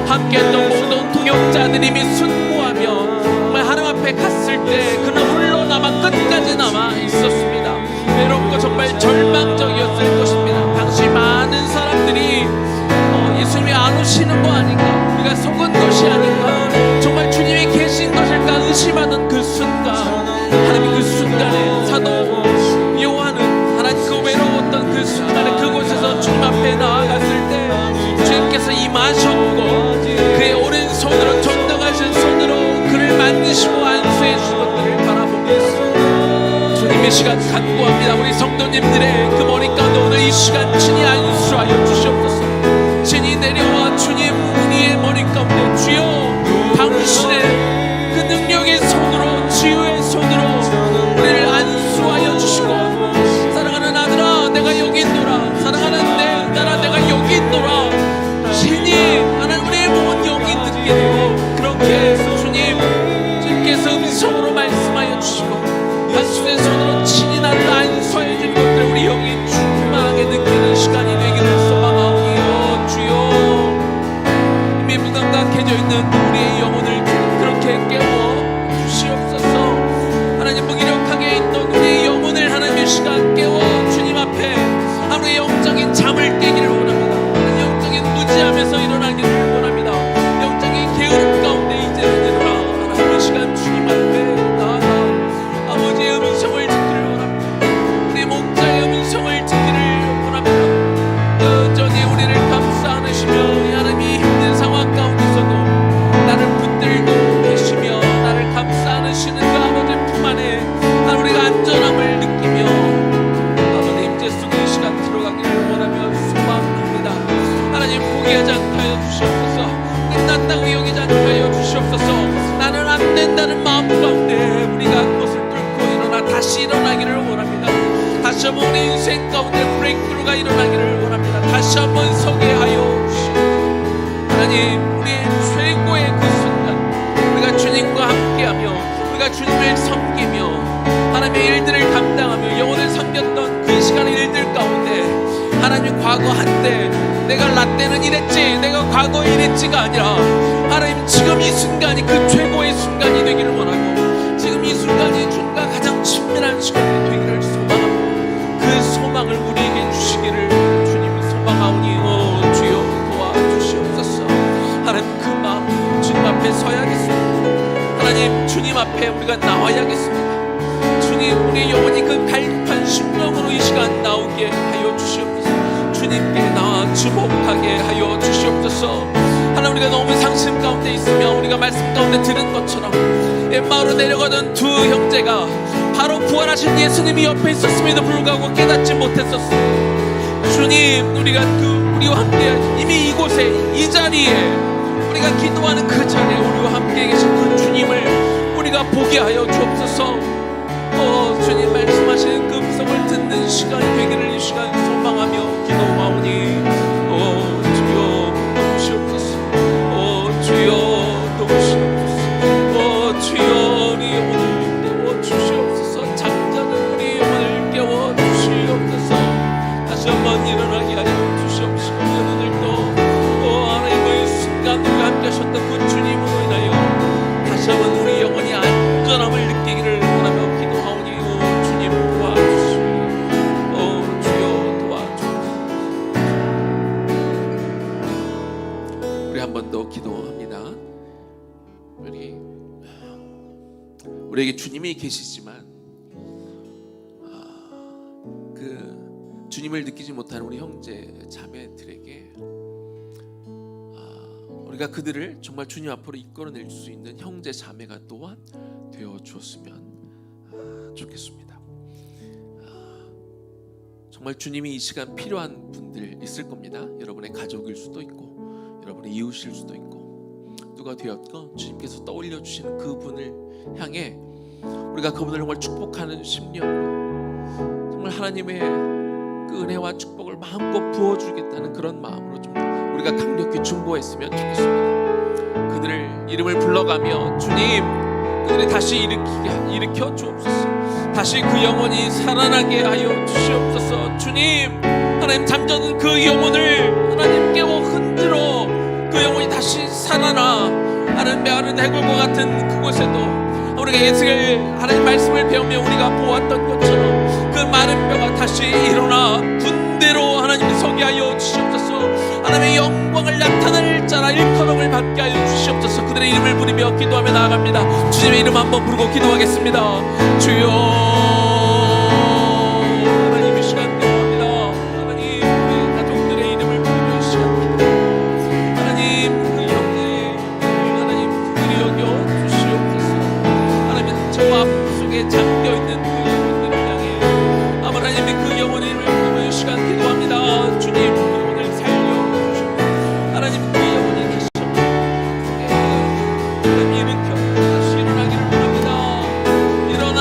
함께했던 모든 동역자들이 이미 순고하며 정말 하나님 앞에 갔을 때 그는 홀로 남아 끝까지 남아 있었습니다. 외롭고 정말 절망적이었을 것입니다. 당시 많은 사람들이 예수님이 안 오시는 거 아닌가, 우리가 속은 것이 아닌가, 정말 주님이 계신 것일까 의심하는 그 순간 하나님 그 순간에 사도 요한은 하나님 그 외로웠던 그 순간에 그곳에서 주님 앞에 나아갔을 때 주님께서 임하셨고 그의 오른손으로 전능하신 손으로 그를 만드시고 안수해 주신 것들을 바라보면서 주님 이 시간 간구합니다. 우리 성도님들의 그 머리 가운데 오늘 이 시간 친히 안수하여 주시옵소서. 친히 내려와 주님 우리의 머리 가운데 주여 당신의 그 능력의 손으로 치유의 손으로 우리를 안수하여 주시고 사랑하는 아들아 내가 여기 있노라 사랑하는 내 딸아 내가 여기 있노라 친히 하나님 우리의 몸은 여기 듣게 되고 그렇게 주님께서 음성으로 말씀하여 주시고 단순의 손으로 친히 나를 안수하여 주는 것들 우리 여기 충만하게 느끼는 시간이 되기를 소망하오니 주여 이미 무감각해져 있는 우리의 영혼을 그렇게 깨워 일어나기를 원합니다. 다시 한번 우리 인생 가운데 브레이크가 일어나기를 원합니다. 다시 한번 서게 하여 주시고 하나님, 우리의 최고의 그 순간 우리가 주님과 함께하며 우리가 주님을 섬기며 하나님의 일들을 담당하며 영혼을 섬겼던 그 시간의 일들 가운데 하나님, 과거 한때 내가 라떼는 이랬지, 내가 과거에 이랬지가 아니라 하나님, 지금 이 순간이 그 최고의 순간이 되기를 원하고 지금 이 순간이 주님과 가장 친밀한 시간이 되기를 소망하고 그 소망을 우리에게 주시기를 주님이 소망하오니 주여 도와주시옵소서. 하나님, 그 마음 주님 앞에 서야겠습니다. 하나님, 주님 앞에 우리가 나와야겠습니다. 주님, 우리 영혼이 그 갈급한 심령으로 이 시간 나오게 하여 주시옵소서. 주님께 나와 주목하게 하여 주시옵소서. 하나님, 우리가 너무 상심 가운데 있으며 우리가 말씀 가운데 들은 것처럼 엠마오로 내려가던 두 형제가 바로 부활하신 예수님이 옆에 있었음에도 불구하고 깨닫지 못했었습니다. 주님, 우리와 함께 이미 이곳에 이 자리에 우리가 기도하는 그 자리에 우리와 함께 계신 그 주님을 우리가 보게 하여 주옵소서. 주님 말씀하시는 그 음성을 듣는 시간이 되기를 이 시간 소망하며 기도하오니 주여 도우시옵소서. 주여 도우시옵소서. 주여 우리 영혼을 깨워주시옵소서. 잠자는 우리 영혼을 깨워주시옵소서. 다시 한번 일어나게 하여 주시옵시고 오늘도 하나님의 순간 우리가 함께 하셨던 그 주님으로 인하여 다시 한번 우리 영혼이 안전함을 느끼기를 원하며 기도하오니 주님 도와주시오. 주여 도와주시오. 우리 한 번 더 기도합니다. 우리에게 주님이 계시지만 그 주님을 느끼지 못하는 우리 형제 자매들에게 우리가 그들을 정말 주님 앞으로 이끌어낼 수 있는 형제 자매가 또한 되어 주었으면 좋겠습니다. 정말 주님이 이 시간 필요한 분들 있을 겁니다. 여러분의 가족일 수도 있고 여러분의 이웃일 수도 있고 누가 되었건 주님께서 떠올려 주시는 그분을 향해 우리가 그분을 정말 축복하는 심령으로 정말 하나님의 그 은혜와 축복을 마음껏 부어주겠다는 그런 마음으로 좀 우리가 강력히 중보했으면 좋겠습니다. 그들을 이름을 불러가며 주님, 그들을 다시 일으켜 주옵소서. 다시 그 영혼이 살아나게 하여 주시옵소서. 주님, 하나님, 잠자는 그 영혼을 하나님 깨워 흔들어 그 영혼이 다시 살아나 하나님, 메아른 해골과 같은 그곳에도 우리가 예수의 하나님 말씀을 배우며 우리가 보았던 것처럼 그 마른 뼈가 다시 일어나 군대로 하나님 서게 하여 주시옵소서. 하나님의 영광을 나타낼 자라 일컬음을 받게 하여 주시옵소서. 그들의 이름을 부르며 기도하며 나아갑니다. 주님의 이름 한번 부르고 기도하겠습니다. 주여, 하나님 이 시간 기도합니다. 하나님, 우리 가족들의 이름을 부르며 이 시간 기도합니다. 하나님, 그 형제의 하나님 그들이 여겨 주시옵소서. 하나님, 저와 아픔 속에 잠겨있는 그 영혼들을 향해 하나님이 그 영혼의 이름을 부르며 이 시간 기도합니다. 주님, 하나님, 그 영혼이 계시옵소서. 하나님, 일으켜 다시 일어나기를 원합니다. 일어나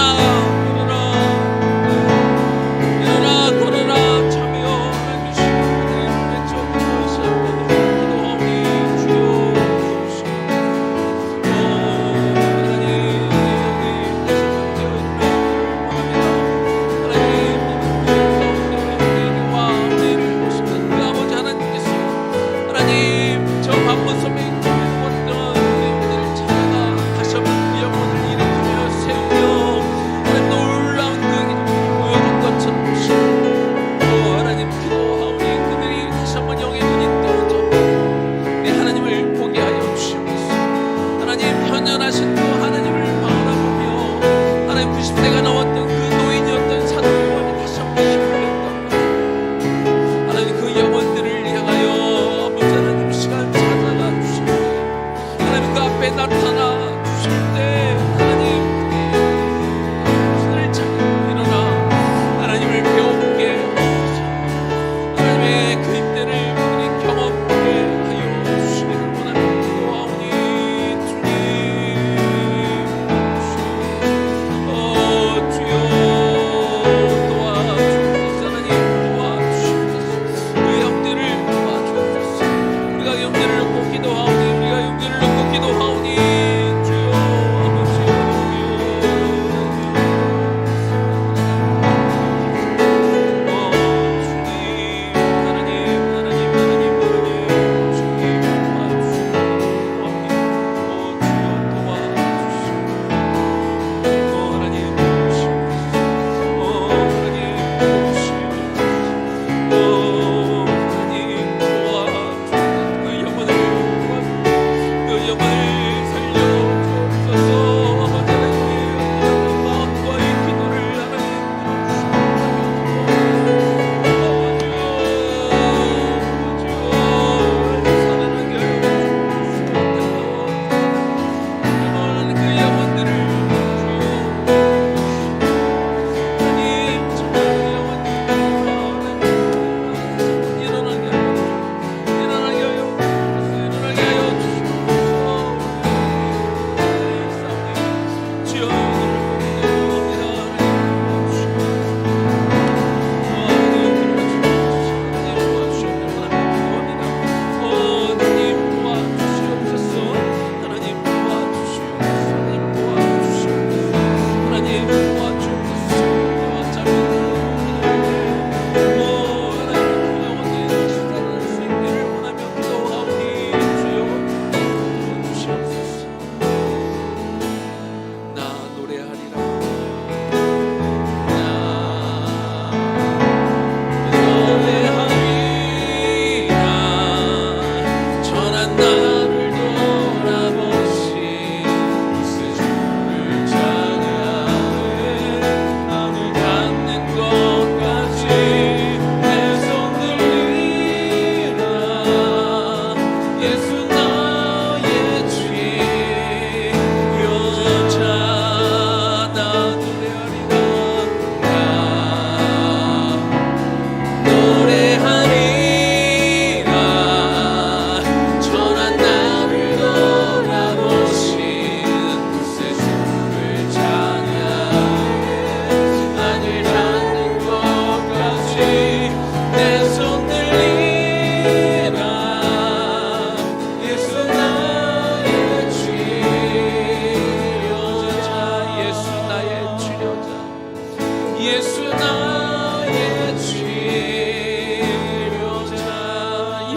예수 나의 치료자,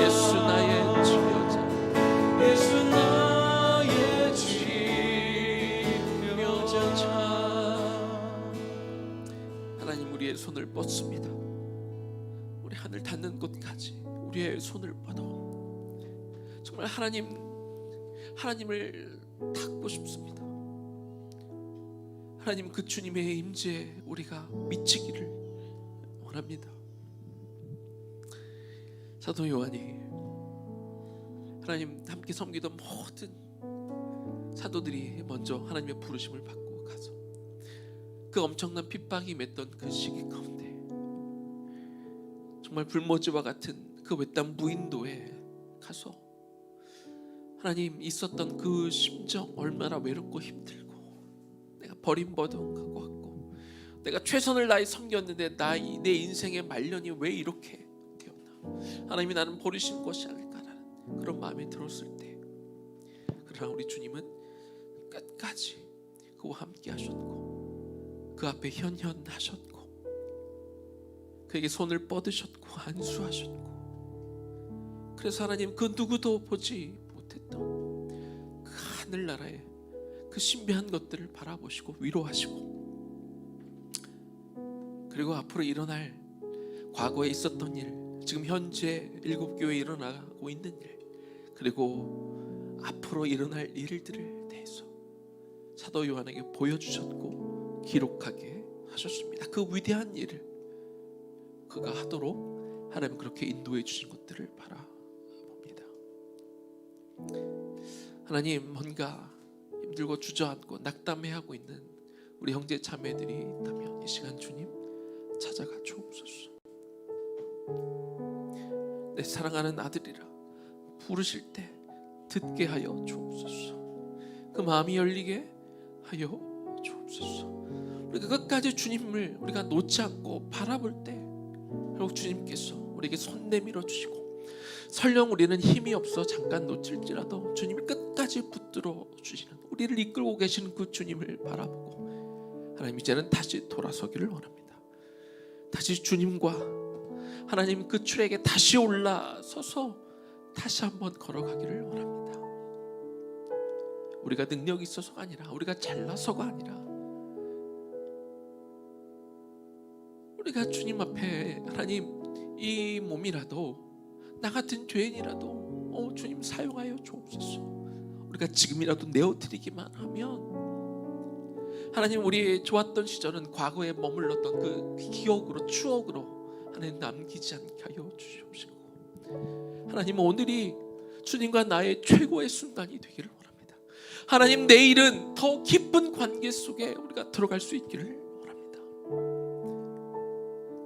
예수 나의 치료자, 예수 나의 치료자. 하나님, 우리의 손을 뻗습니다. 우리 하늘 닿는 곳까지 우리의 손을 뻗어 정말 하나님을 닿고 싶습니다. 하나님, 그 주님의 임재에 우리가 미치기를 원합니다. 사도 요한이 하나님 함께 섬기던 모든 사도들이 먼저 하나님의 부르심을 받고 가서 그 엄청난 핍박이 맺던 그 시기 가운데 정말 불모지와 같은 그 외딴 무인도에 가서 하나님 있었던 그 심정, 얼마나 외롭고 힘들고 내가 버림받은 것 같고 내가 최선을 다해 섬겼는데 내 인생의 말년이 왜 이렇게 되었나, 하나님이 나는 버리신 것이 아닐까라는 그런 마음이 들었을 때, 그러나 우리 주님은 끝까지 그와 함께 하셨고 그 앞에 현현하셨고 그에게 손을 뻗으셨고 안수하셨고, 그래서 하나님 그 누구도 보지 못했던 그 하늘나라의 그 신비한 것들을 바라보시고 위로하시고, 그리고 앞으로 일어날 과거에 있었던 일, 지금 현재 7교회에 일어나고 있는 일, 그리고 앞으로 일어날 일들을 대해서 사도 요한에게 보여주셨고 기록하게 하셨습니다. 그 위대한 일을 그가 하도록 하나님 그렇게 인도해 주신 것들을 바라봅니다. 하나님, 뭔가 힘들고 주저앉고 낙담해하고 있는 우리 형제 자매들이 있다면 이 시간 주님 찾아가 주옵소서. 내 사랑하는 아들이라 부르실 때 듣게 하여 주옵소서. 그 마음이 열리게 하여 주옵소서. 우리가 끝까지 주님을 우리가 놓지 않고 바라볼 때 결국 주님께서 우리에게 손 내밀어 주시고, 설령 우리는 힘이 없어 잠깐 놓칠지라도 주님이 끝까지 붙들어 주시는, 우리를 이끌고 계시는 그 주님을 바라보고 하나님 이제는 다시 돌아서기를 원합니다. 다시 주님과 하나님 그 출에게 다시 올라서서 다시 한번 걸어가기를 원합니다. 우리가 능력이 있어서가 아니라, 우리가 잘나서가 아니라, 우리가 주님 앞에 하나님 이 몸이라도, 나 같은 죄인이라도 주님 사용하여 주옵소서. 우리가 지금이라도 내어드리기만 하면 하나님 우리의 좋았던 시절은 과거에 머물렀던 그 기억으로, 추억으로 하나님 남기지 않게 하여 주시옵시고, 하나님 오늘이 주님과 나의 최고의 순간이 되기를 원합니다. 하나님 내일은 더 깊은 관계 속에 우리가 들어갈 수 있기를 원합니다.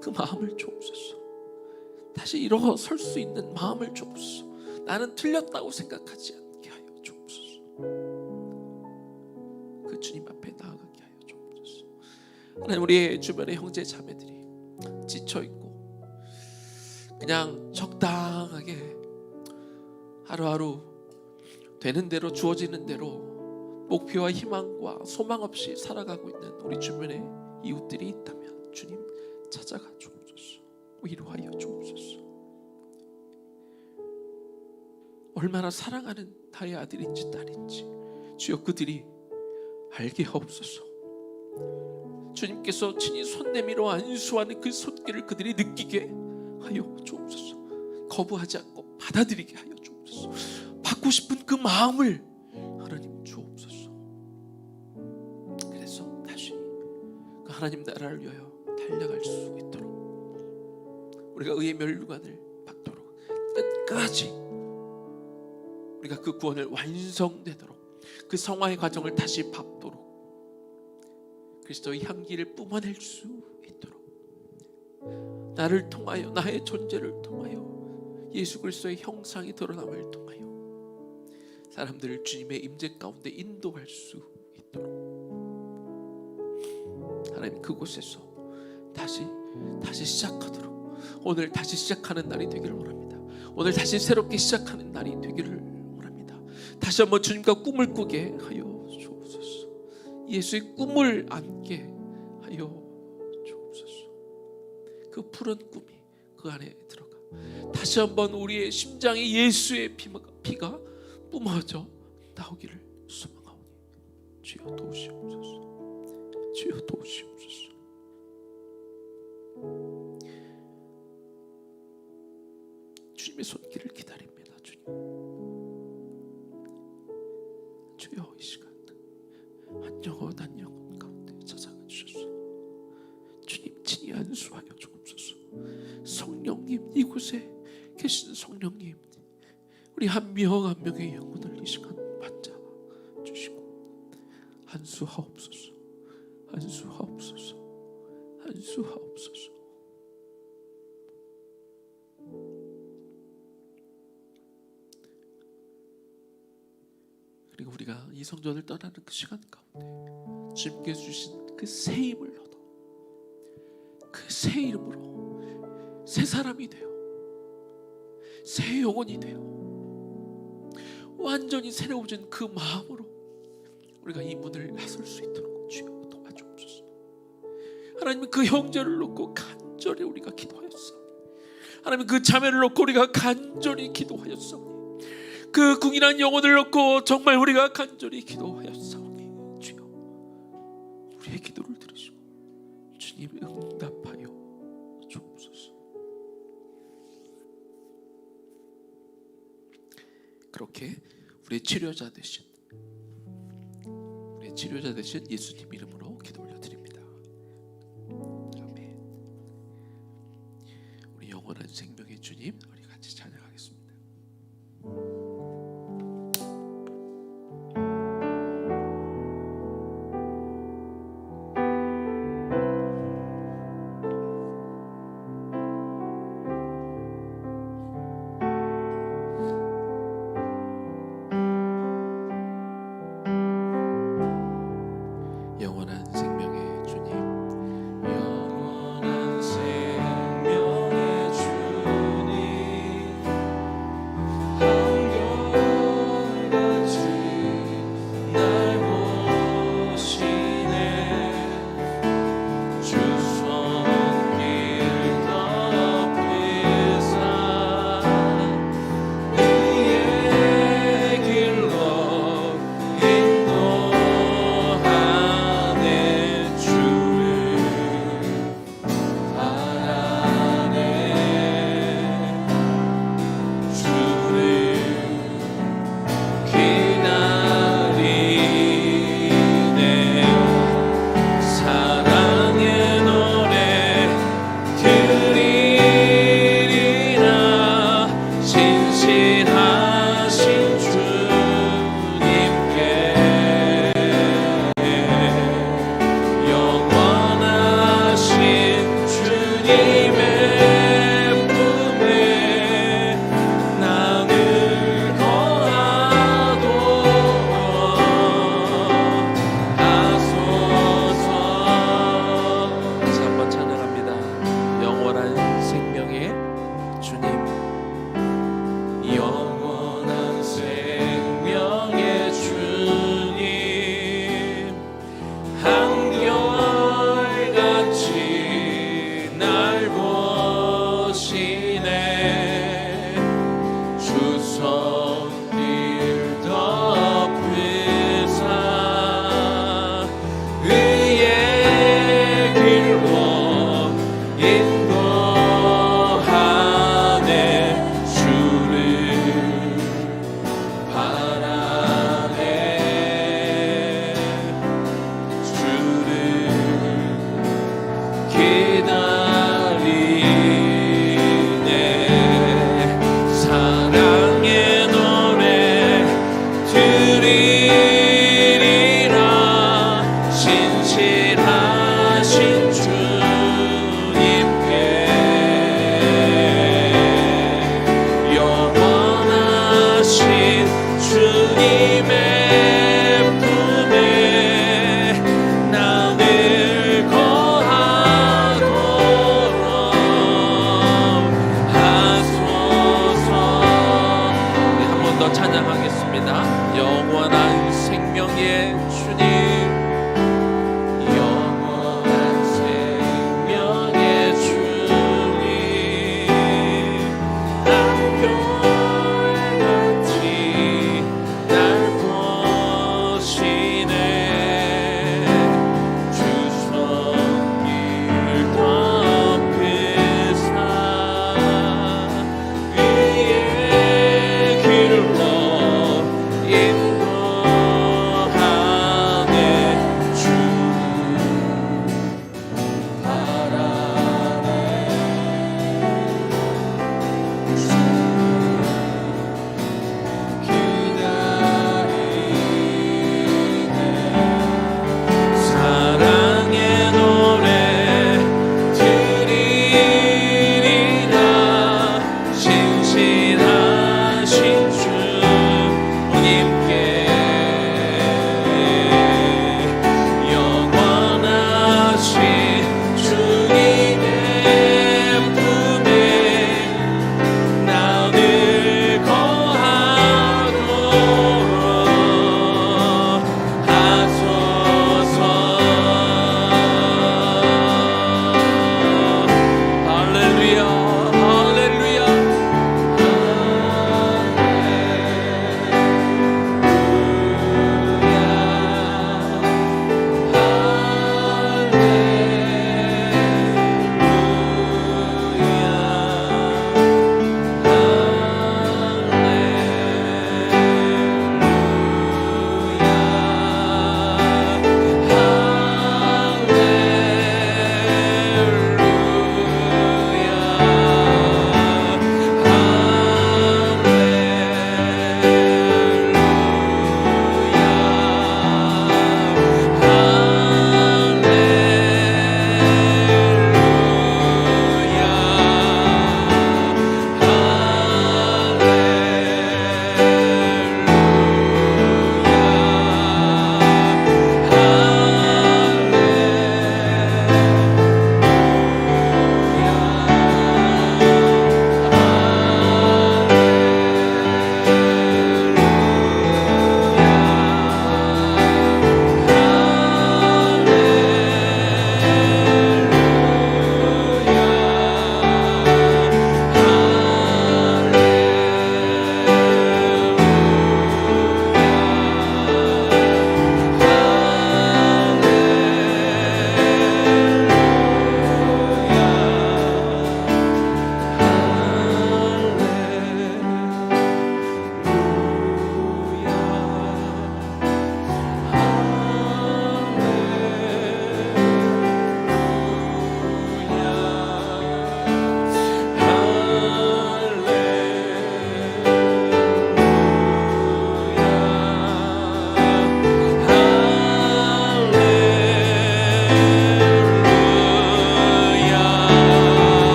그 마음을 주옵소서. 다시 일어설 수 있는 마음을 주옵소서. 나는 틀렸다고 생각하지 않게 하여 주옵소서. 그 주님 앞에 나아가게 하여 주옵소서. 하나님, 우리의 주변의 형제 자매들이 지쳐있고 그냥 적당하게 하루하루 되는 대로, 주어지는 대로 목표와 희망과 소망 없이 살아가고 있는 우리 주변의 이웃들이 있다면 주님 찾아가 주옵소서. 위로하여 주옵소서. 얼마나 사랑하는 나의 아들인지 딸인지 주여 그들이 알게 하옵소서. 주님께서 친히 손 내밀어 안수하는 그 손길을 그들이 느끼게 하여 주옵소서. 거부하지 않고 받아들이게 하여 주옵소서. 받고 싶은 그 마음을 하나님 주옵소서. 그래서 다시 그 하나님 나라를 위하여 달려갈 수 있도록, 우리가 의의 멸류관을 받도록, 끝까지 우리가 그 구원을 완성되도록, 그 성화의 과정을 다시 밟도록, 그리스도의 향기를 뿜어낼 수 있도록, 나를 통하여, 나의 존재를 통하여 예수 그리스도의 형상이 드러남을 통하여 사람들을 주님의 임재 가운데 인도할 수 있도록 하나님 그곳에서 다시 시작하도록, 오늘 다시 시작하는 날이 되기를 원합니다. 오늘 다시 새롭게 시작하는 날이 되기를 원합니다. 다시 한번 주님과 꿈을 꾸게 하여 주옵소서. 예수의 꿈을 안게 하여 주옵소서. 그 푸른 꿈이 그 안에 들어가 다시 한번 우리의 심장에 예수의 피가 뿜어져 나오기를 소망하오니 주여 도우시옵소서. 주여 도우시옵소서. 주님의 손길을 기다립니다. 주님, 주여 이 시간 한 영혼 가운데 찾아가 주셔서 주님 친히 안수하여 주옵소서. 성령님, 이곳에 계신 성령님, 우리 한 명 한 명의 영혼을 이 시간 만져 주시고 안수하옵소서. 안수하옵소서. 안수하옵소서. 그리고 우리가 이 성전을 떠나는 그 시간 가운데 주님께서 주신 그 새 힘을 얻어 그 새 이름으로 새 사람이 되어 새 영혼이 되어 완전히 새로워진 그 마음으로 우리가 이 문을 나설 수 있도록 주여 도와주옵소서. 하나님, 그 형제를 놓고 간절히 우리가 기도하였어. 하나님, 그 자매를 놓고 우리가 간절히 기도하였어. 그 궁인한 영혼을 놓고 정말 우리가 간절히 기도하였사오니 주여 우리의 기도를 들으시고 주님 응답하여 주옵소서. 그렇게 우리의 치료자 되신 예수님 이름으로 기도 올려드립니다. 아멘. 우리 영원한 생명의 주님, 우리 같이 찬양하겠습니다. 영원한 생명의 주님, 영원한 생명의 주님,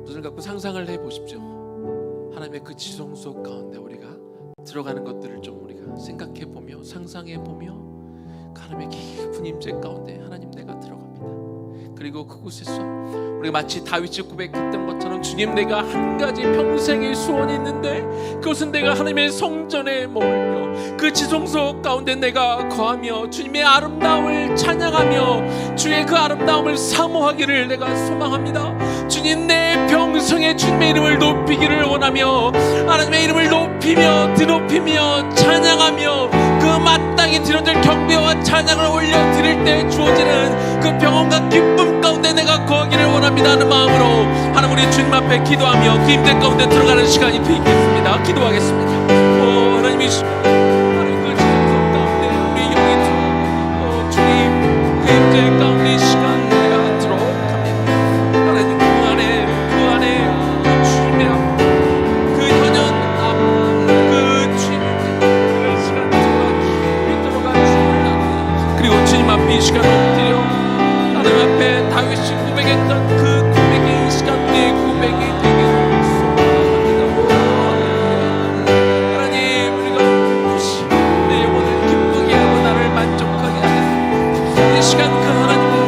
눈을 감고 상상을 해보십시오. 하나님의 그 지성 속 가운데 우리가 들어가는 것들을 좀 우리가 생각해보며 상상해보며 하나님의 깊은 임재 가운데 하나님 내가 들어갑니다. 그리고 그곳에서 우리가 마치 다윗이 고백했던 것처럼 주님 내가 한 가지 평생의 소원이 있는데 그것은 내가 하나님의 성전에 머물며 그 지성소 가운데 내가 거하며 주님의 아름다움을 찬양하며 주의 그 아름다움을 사모하기를 내가 소망합니다. 주님 내 평생에 주님의 이름을 높이기를 원하며 하나님의 이름을 높이며 드높이며 찬양하며 그 마땅히 드려질 경배와 찬양을 올려 드릴 때 주어지는 그 평온과 기쁨 가운데 내가 거하기를 원합니다 하는 마음으로 하나님 우리 주님 앞에 기도하며 그 임재 가운데 들어가는 시간이 되겠습니다. 기도하겠습니다. 하나님 이 시간 하나님 그 지성 가운데 우리 영이 들어 주님 그 임재 가운데 이 시간 내가 들어갑니다. 하나님 그 안에 그 주님의 앞 그 현현 앞 그 주님의 그 시간 들어가 주십니다. 그리고 주님 앞에 이 시간 엎드려 하나님 앞에 다윗이 고백했던 그 고백이 이 시간 내 고백이 되기를 소망합니다. 하나님 우리가 내 영혼을 기쁘게 하고 나를 만족하게 하겠습니다. 이 시간 그 하나님의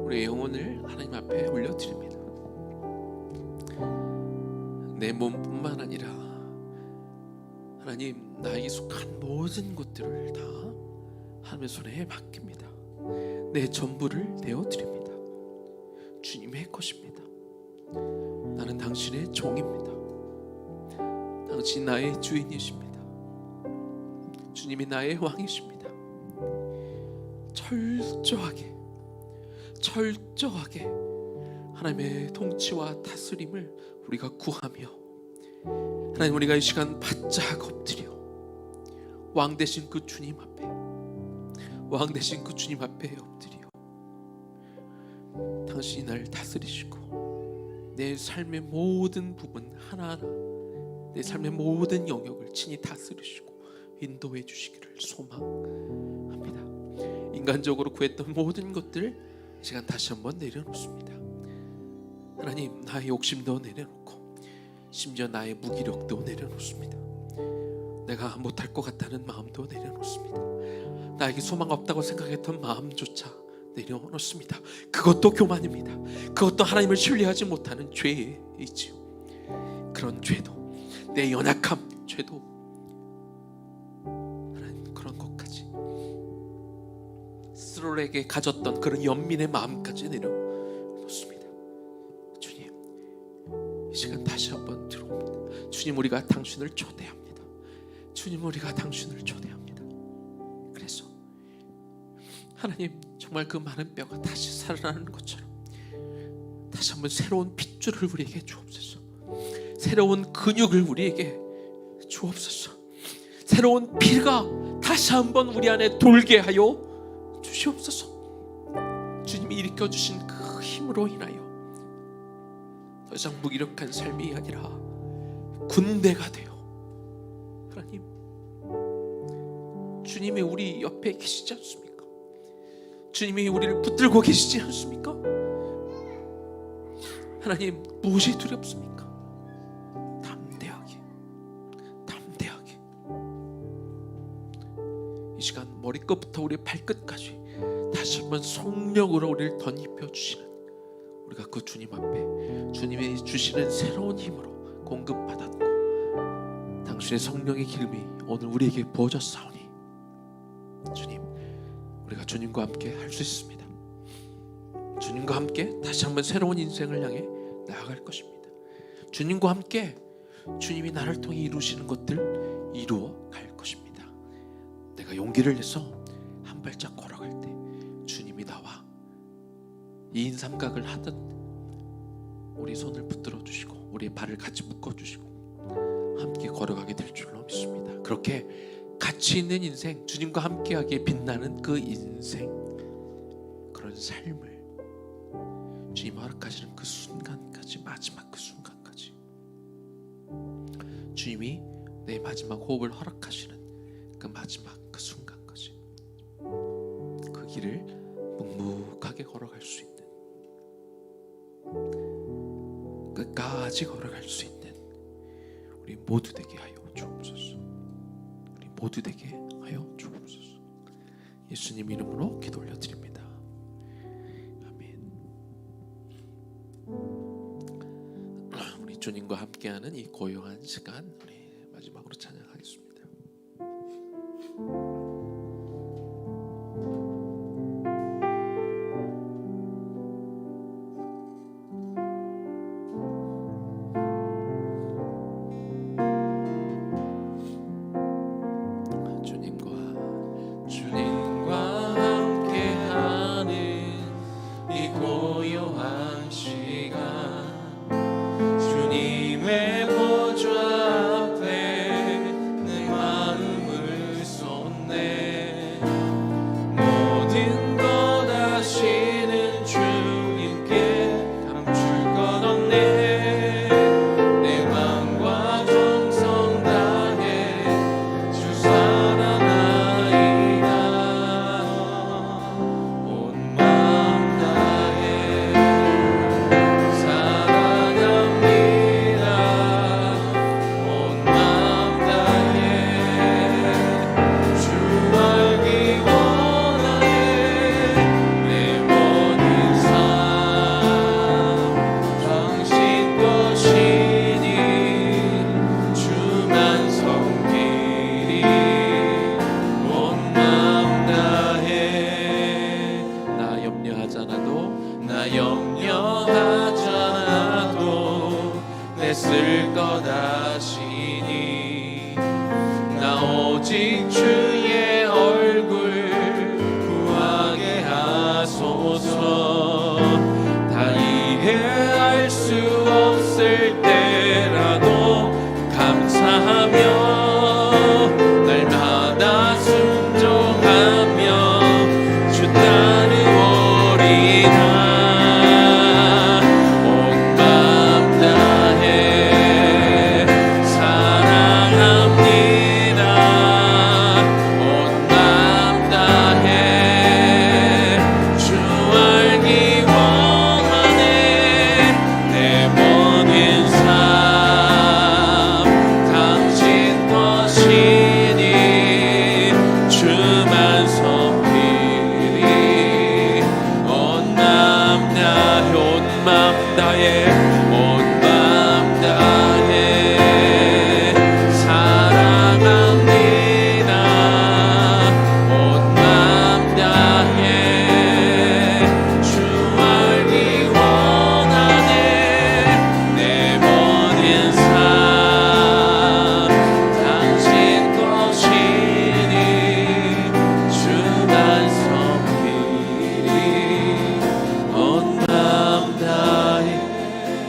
우리의 영혼을 하나님 앞에 올려드립니다. 내 몸뿐만 아니라 하나님, 나에게 속한 모든 것들을 다 하나님의 손에 맡깁니다. 내 전부를 내어드립니다. 주님의 것입니다. 나는 당신의 종입니다. 당신 나의 주인이십니다. 주님이 나의 왕이십니다. 철저하게 하나님의 통치와 다스림을 우리가 구하며, 하나님, 우리가 이 시간 바짝 엎드려 왕 되신 그 주님 앞에 엎드려 당신이 날 다스리시고 내 삶의 모든 부분 하나하나, 내 삶의 모든 영역을 친히 다스리시고 인도해 주시기를 소망합니다. 인간적으로 구했던 모든 것들 이 시간 다시 한번 내려놓습니다. 하나님, 나의 욕심도 내려놓고 심지어 나의 무기력도 내려놓습니다. 내가 못할 것 같다는 마음도 내려놓습니다. 나에게 소망 없다고 생각했던 마음조차 내려놓습니다. 그것도 교만입니다. 그것도 하나님을 신뢰하지 못하는 죄이지요. 그런 죄도, 내 연약함 죄도, 하나님, 그런 것까지, 스스로에게 가졌던 그런 연민의 마음까지 내려놓습니다. 주님, 이 시간 다시 한번 들어옵니다. 주님, 우리가 당신을 초대합니다. 주님, 우리가 당신을 초대합니다. 그래서 하나님, 정말 그 많은 뼈가 다시 살아나는 것처럼 다시 한번 새로운 핏줄을 우리에게 주옵소서. 새로운 근육을 우리에게 주옵소서. 새로운 피가 다시 한번 우리 안에 돌게 하여 주시옵소서. 주님이 일으켜주신 그 힘으로 인하여 더 이상 무기력한 삶이 아니라 군대가 되어, 하나님, 주님이 우리 옆에 계시지 않습니까? 주님이 우리를 붙들고 계시지 않습니까? 하나님, 무엇이 두렵습니까? 담대하게 이 시간 머리끝부터 우리 발끝까지 다시 한번 성령으로 우리를 덧입혀 주시는, 우리가 그 주님 앞에 주님이 주시는 새로운 힘으로 공급받았고 당신의 성령의 기름이 오늘 우리에게 부어졌사오니, 주님, 우리가 주님과 함께 할 수 있습니다. 주님과 함께 다시 한번 새로운 인생을 향해 나아갈 것입니다. 주님과 함께 주님이 나를 통해 이루시는 것들 이루어 갈 것입니다. 내가 용기를 내서 한 발짝 걸어갈 때 주님이 나와 2인 삼각을 하듯 우리 손을 붙들어 주시고 우리의 발을 같이 묶어 주시고 함께 걸어가게 될 줄로 믿습니다. 그렇게 가치 있는 인생, 주님과 함께하기에 빛나는 그 인생, 그런 삶을 주님 허락하시는 그 순간까지, 마지막 그 순간까지, 주님이 내 마지막 호흡을 허락하시는 그 마지막 그 순간까지 그 길을 묵묵하게 걸어갈 수 있는, 끝까지 걸어갈 수 있는 우리 모두 되게 하여 주옵소서. 우리 모두 되게 하여 주옵소서. 예수님 이름으로 기도 올려드립니다. 아멘. 우리 주님과 함께하는 이 고요한 시간, 우리 마지막으로 찬양하겠습니다. 나 염려하지 않아도 냈을 것 아시니 나 오직 주의 얼굴 구하게 하소서. 다 이해할 수 없을 때라도 감사하며 날마다 순종하며 주 따르오리다. 온 마음 다해 사랑합니다. 온 마음 다해 주 알기 원하네. 내 모든 삶 당신 것이니 주만 섬기리. 온 마음 다해 온 마음 다해 온 마음 다해 사랑합니다. 온 마음 다해 주 알기 원하네. 내 모든 삶 당신 것이니 주만 섬기리. 온 마음 다해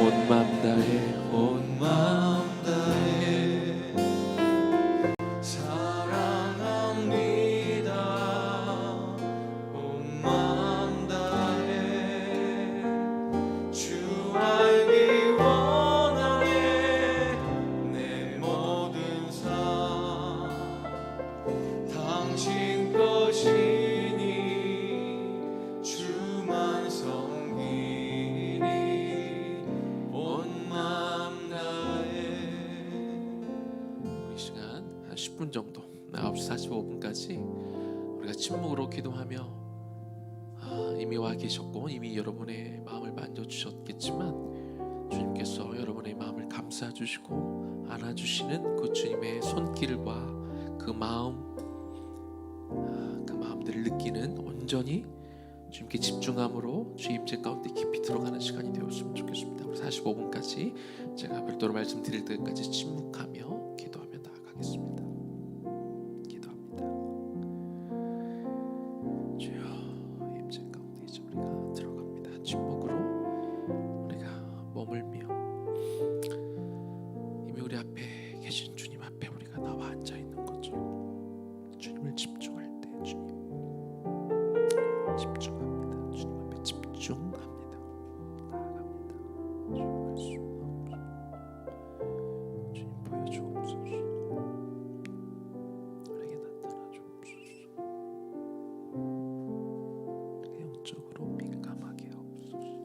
온 마음 다해 온 마음 다해 사랑합니다. 온 마음 다해 주 알기 원하네. 내 모든 삶 당신 것이니 주만 섬기리. 온 마음 다해. 우리 시간 한 10분 정도 9시 45분까지 우리가 침묵으로 기도하며 이미 와 계셨고 이미 여러분의 마음을 만져주셨겠지만 주님께서 여러분의 마음을 감싸 주시고 안아주시는 그 주님의 손길과 그 그 마음들을 느끼는 온전히 주님께 집중함으로 주의 임재 가운데 깊이 들어가는 시간이 되었으면 좋겠습니다. 우리 45분까지 제가 별도로 말씀드릴 때까지 침묵하며 기도하며 나아가겠습니다. 기도합니다. 주여 임재 가운데 이제 우리가 들어갑니다. 침묵으로 우리가 머물며 이미 우리 앞에 계신 주님 앞에 우리가 나와 앉아 있는 것처럼 주님을 집중할 때 주님 집중합니다. 주님 앞에 집중합니다. 나아갑니다. 주님 보여주옵소서. 우리에게 나타나 주옵소서. 우리가 영적으로 민감하게 하옵소서.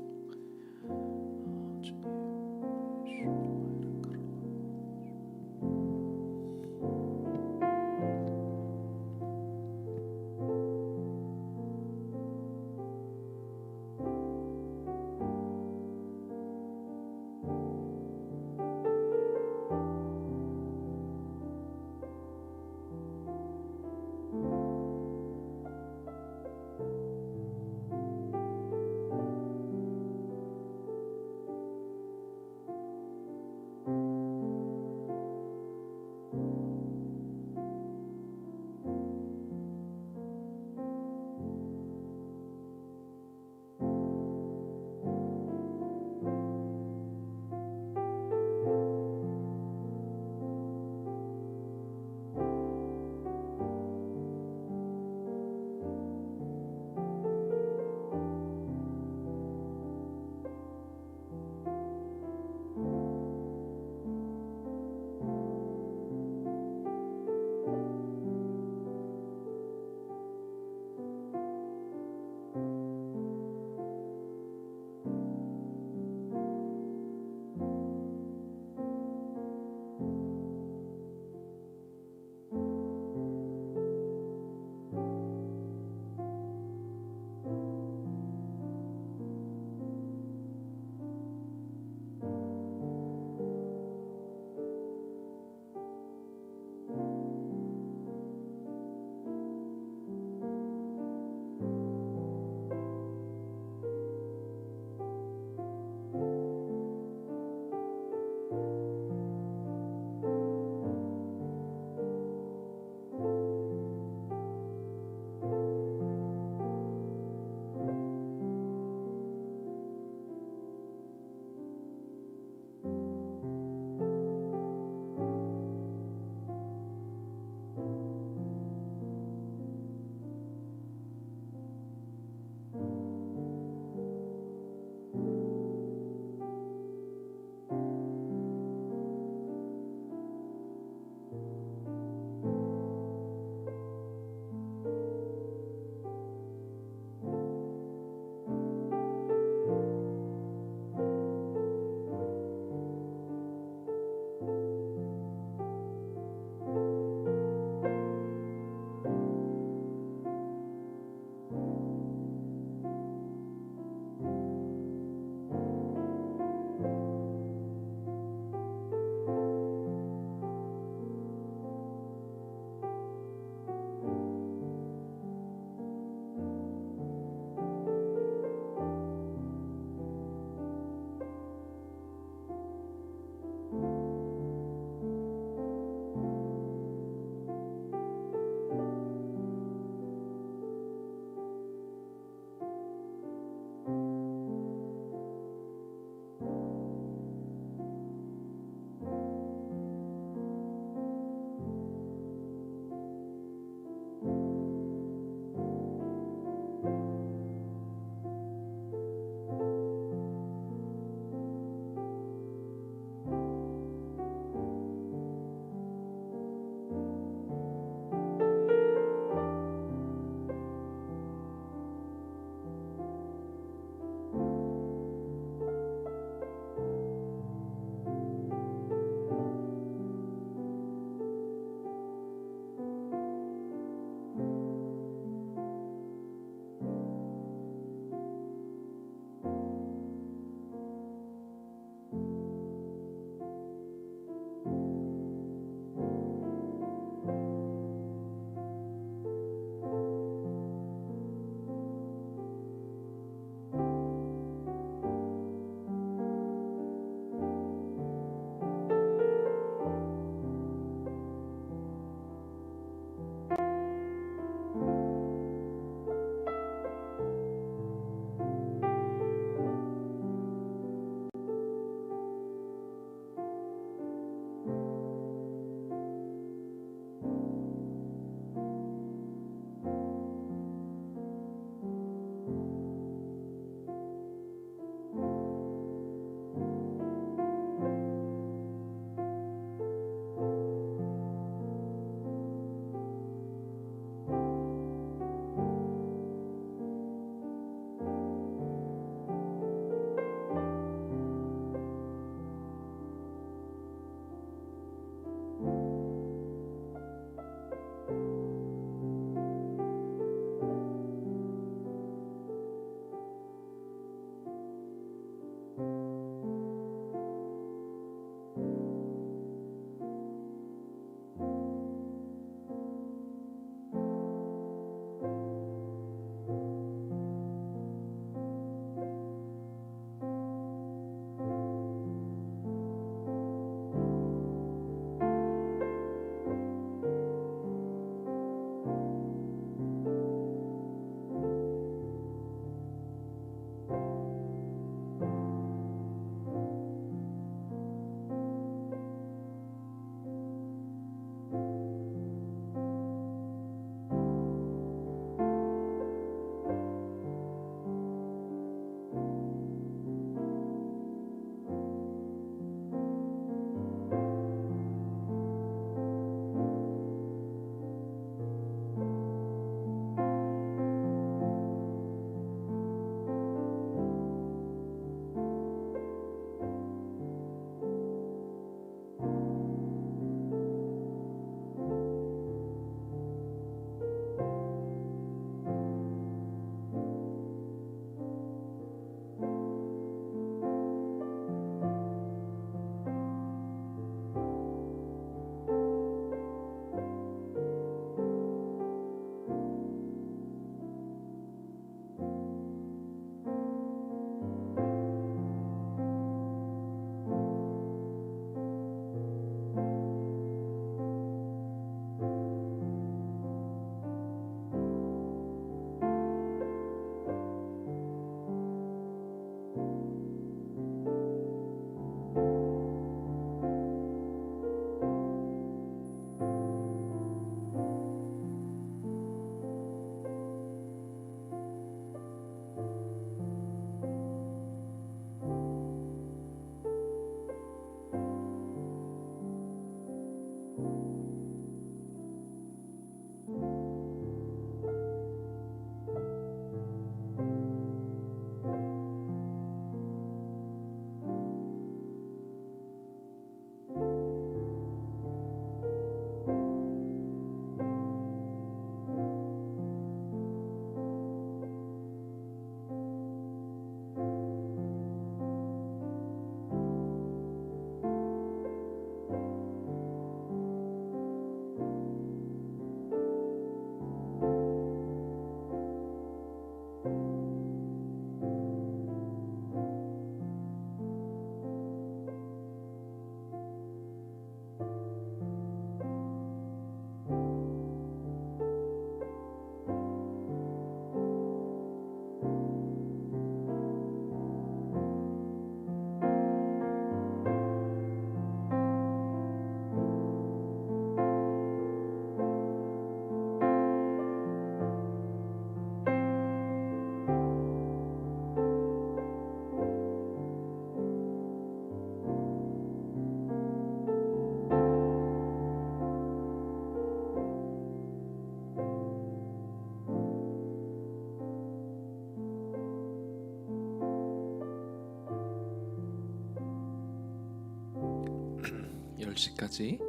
10시까지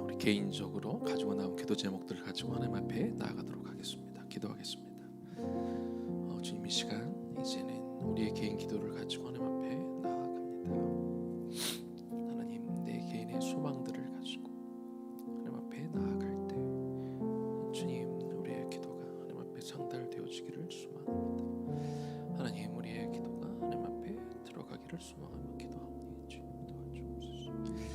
우리 개인적으로 가지고 나온 기도 제목들을 가지고 하나님 앞에 나아가도록 하겠습니다. 기도하겠습니다. 주님, 이 시간 이제는 우리의 개인 기도를 가지고 하나님 앞에 나아갑니다. 하나님, 내 개인의 소망들을 가지고 하나님 앞에 나아갈 때 주님, 우리의 기도가 하나님 앞에 상달되어지기를 소망합니다. 하나님, 우리의 기도가 하나님 앞에 들어가기를 소망하며 기도하오니 주님 도와주옵소서.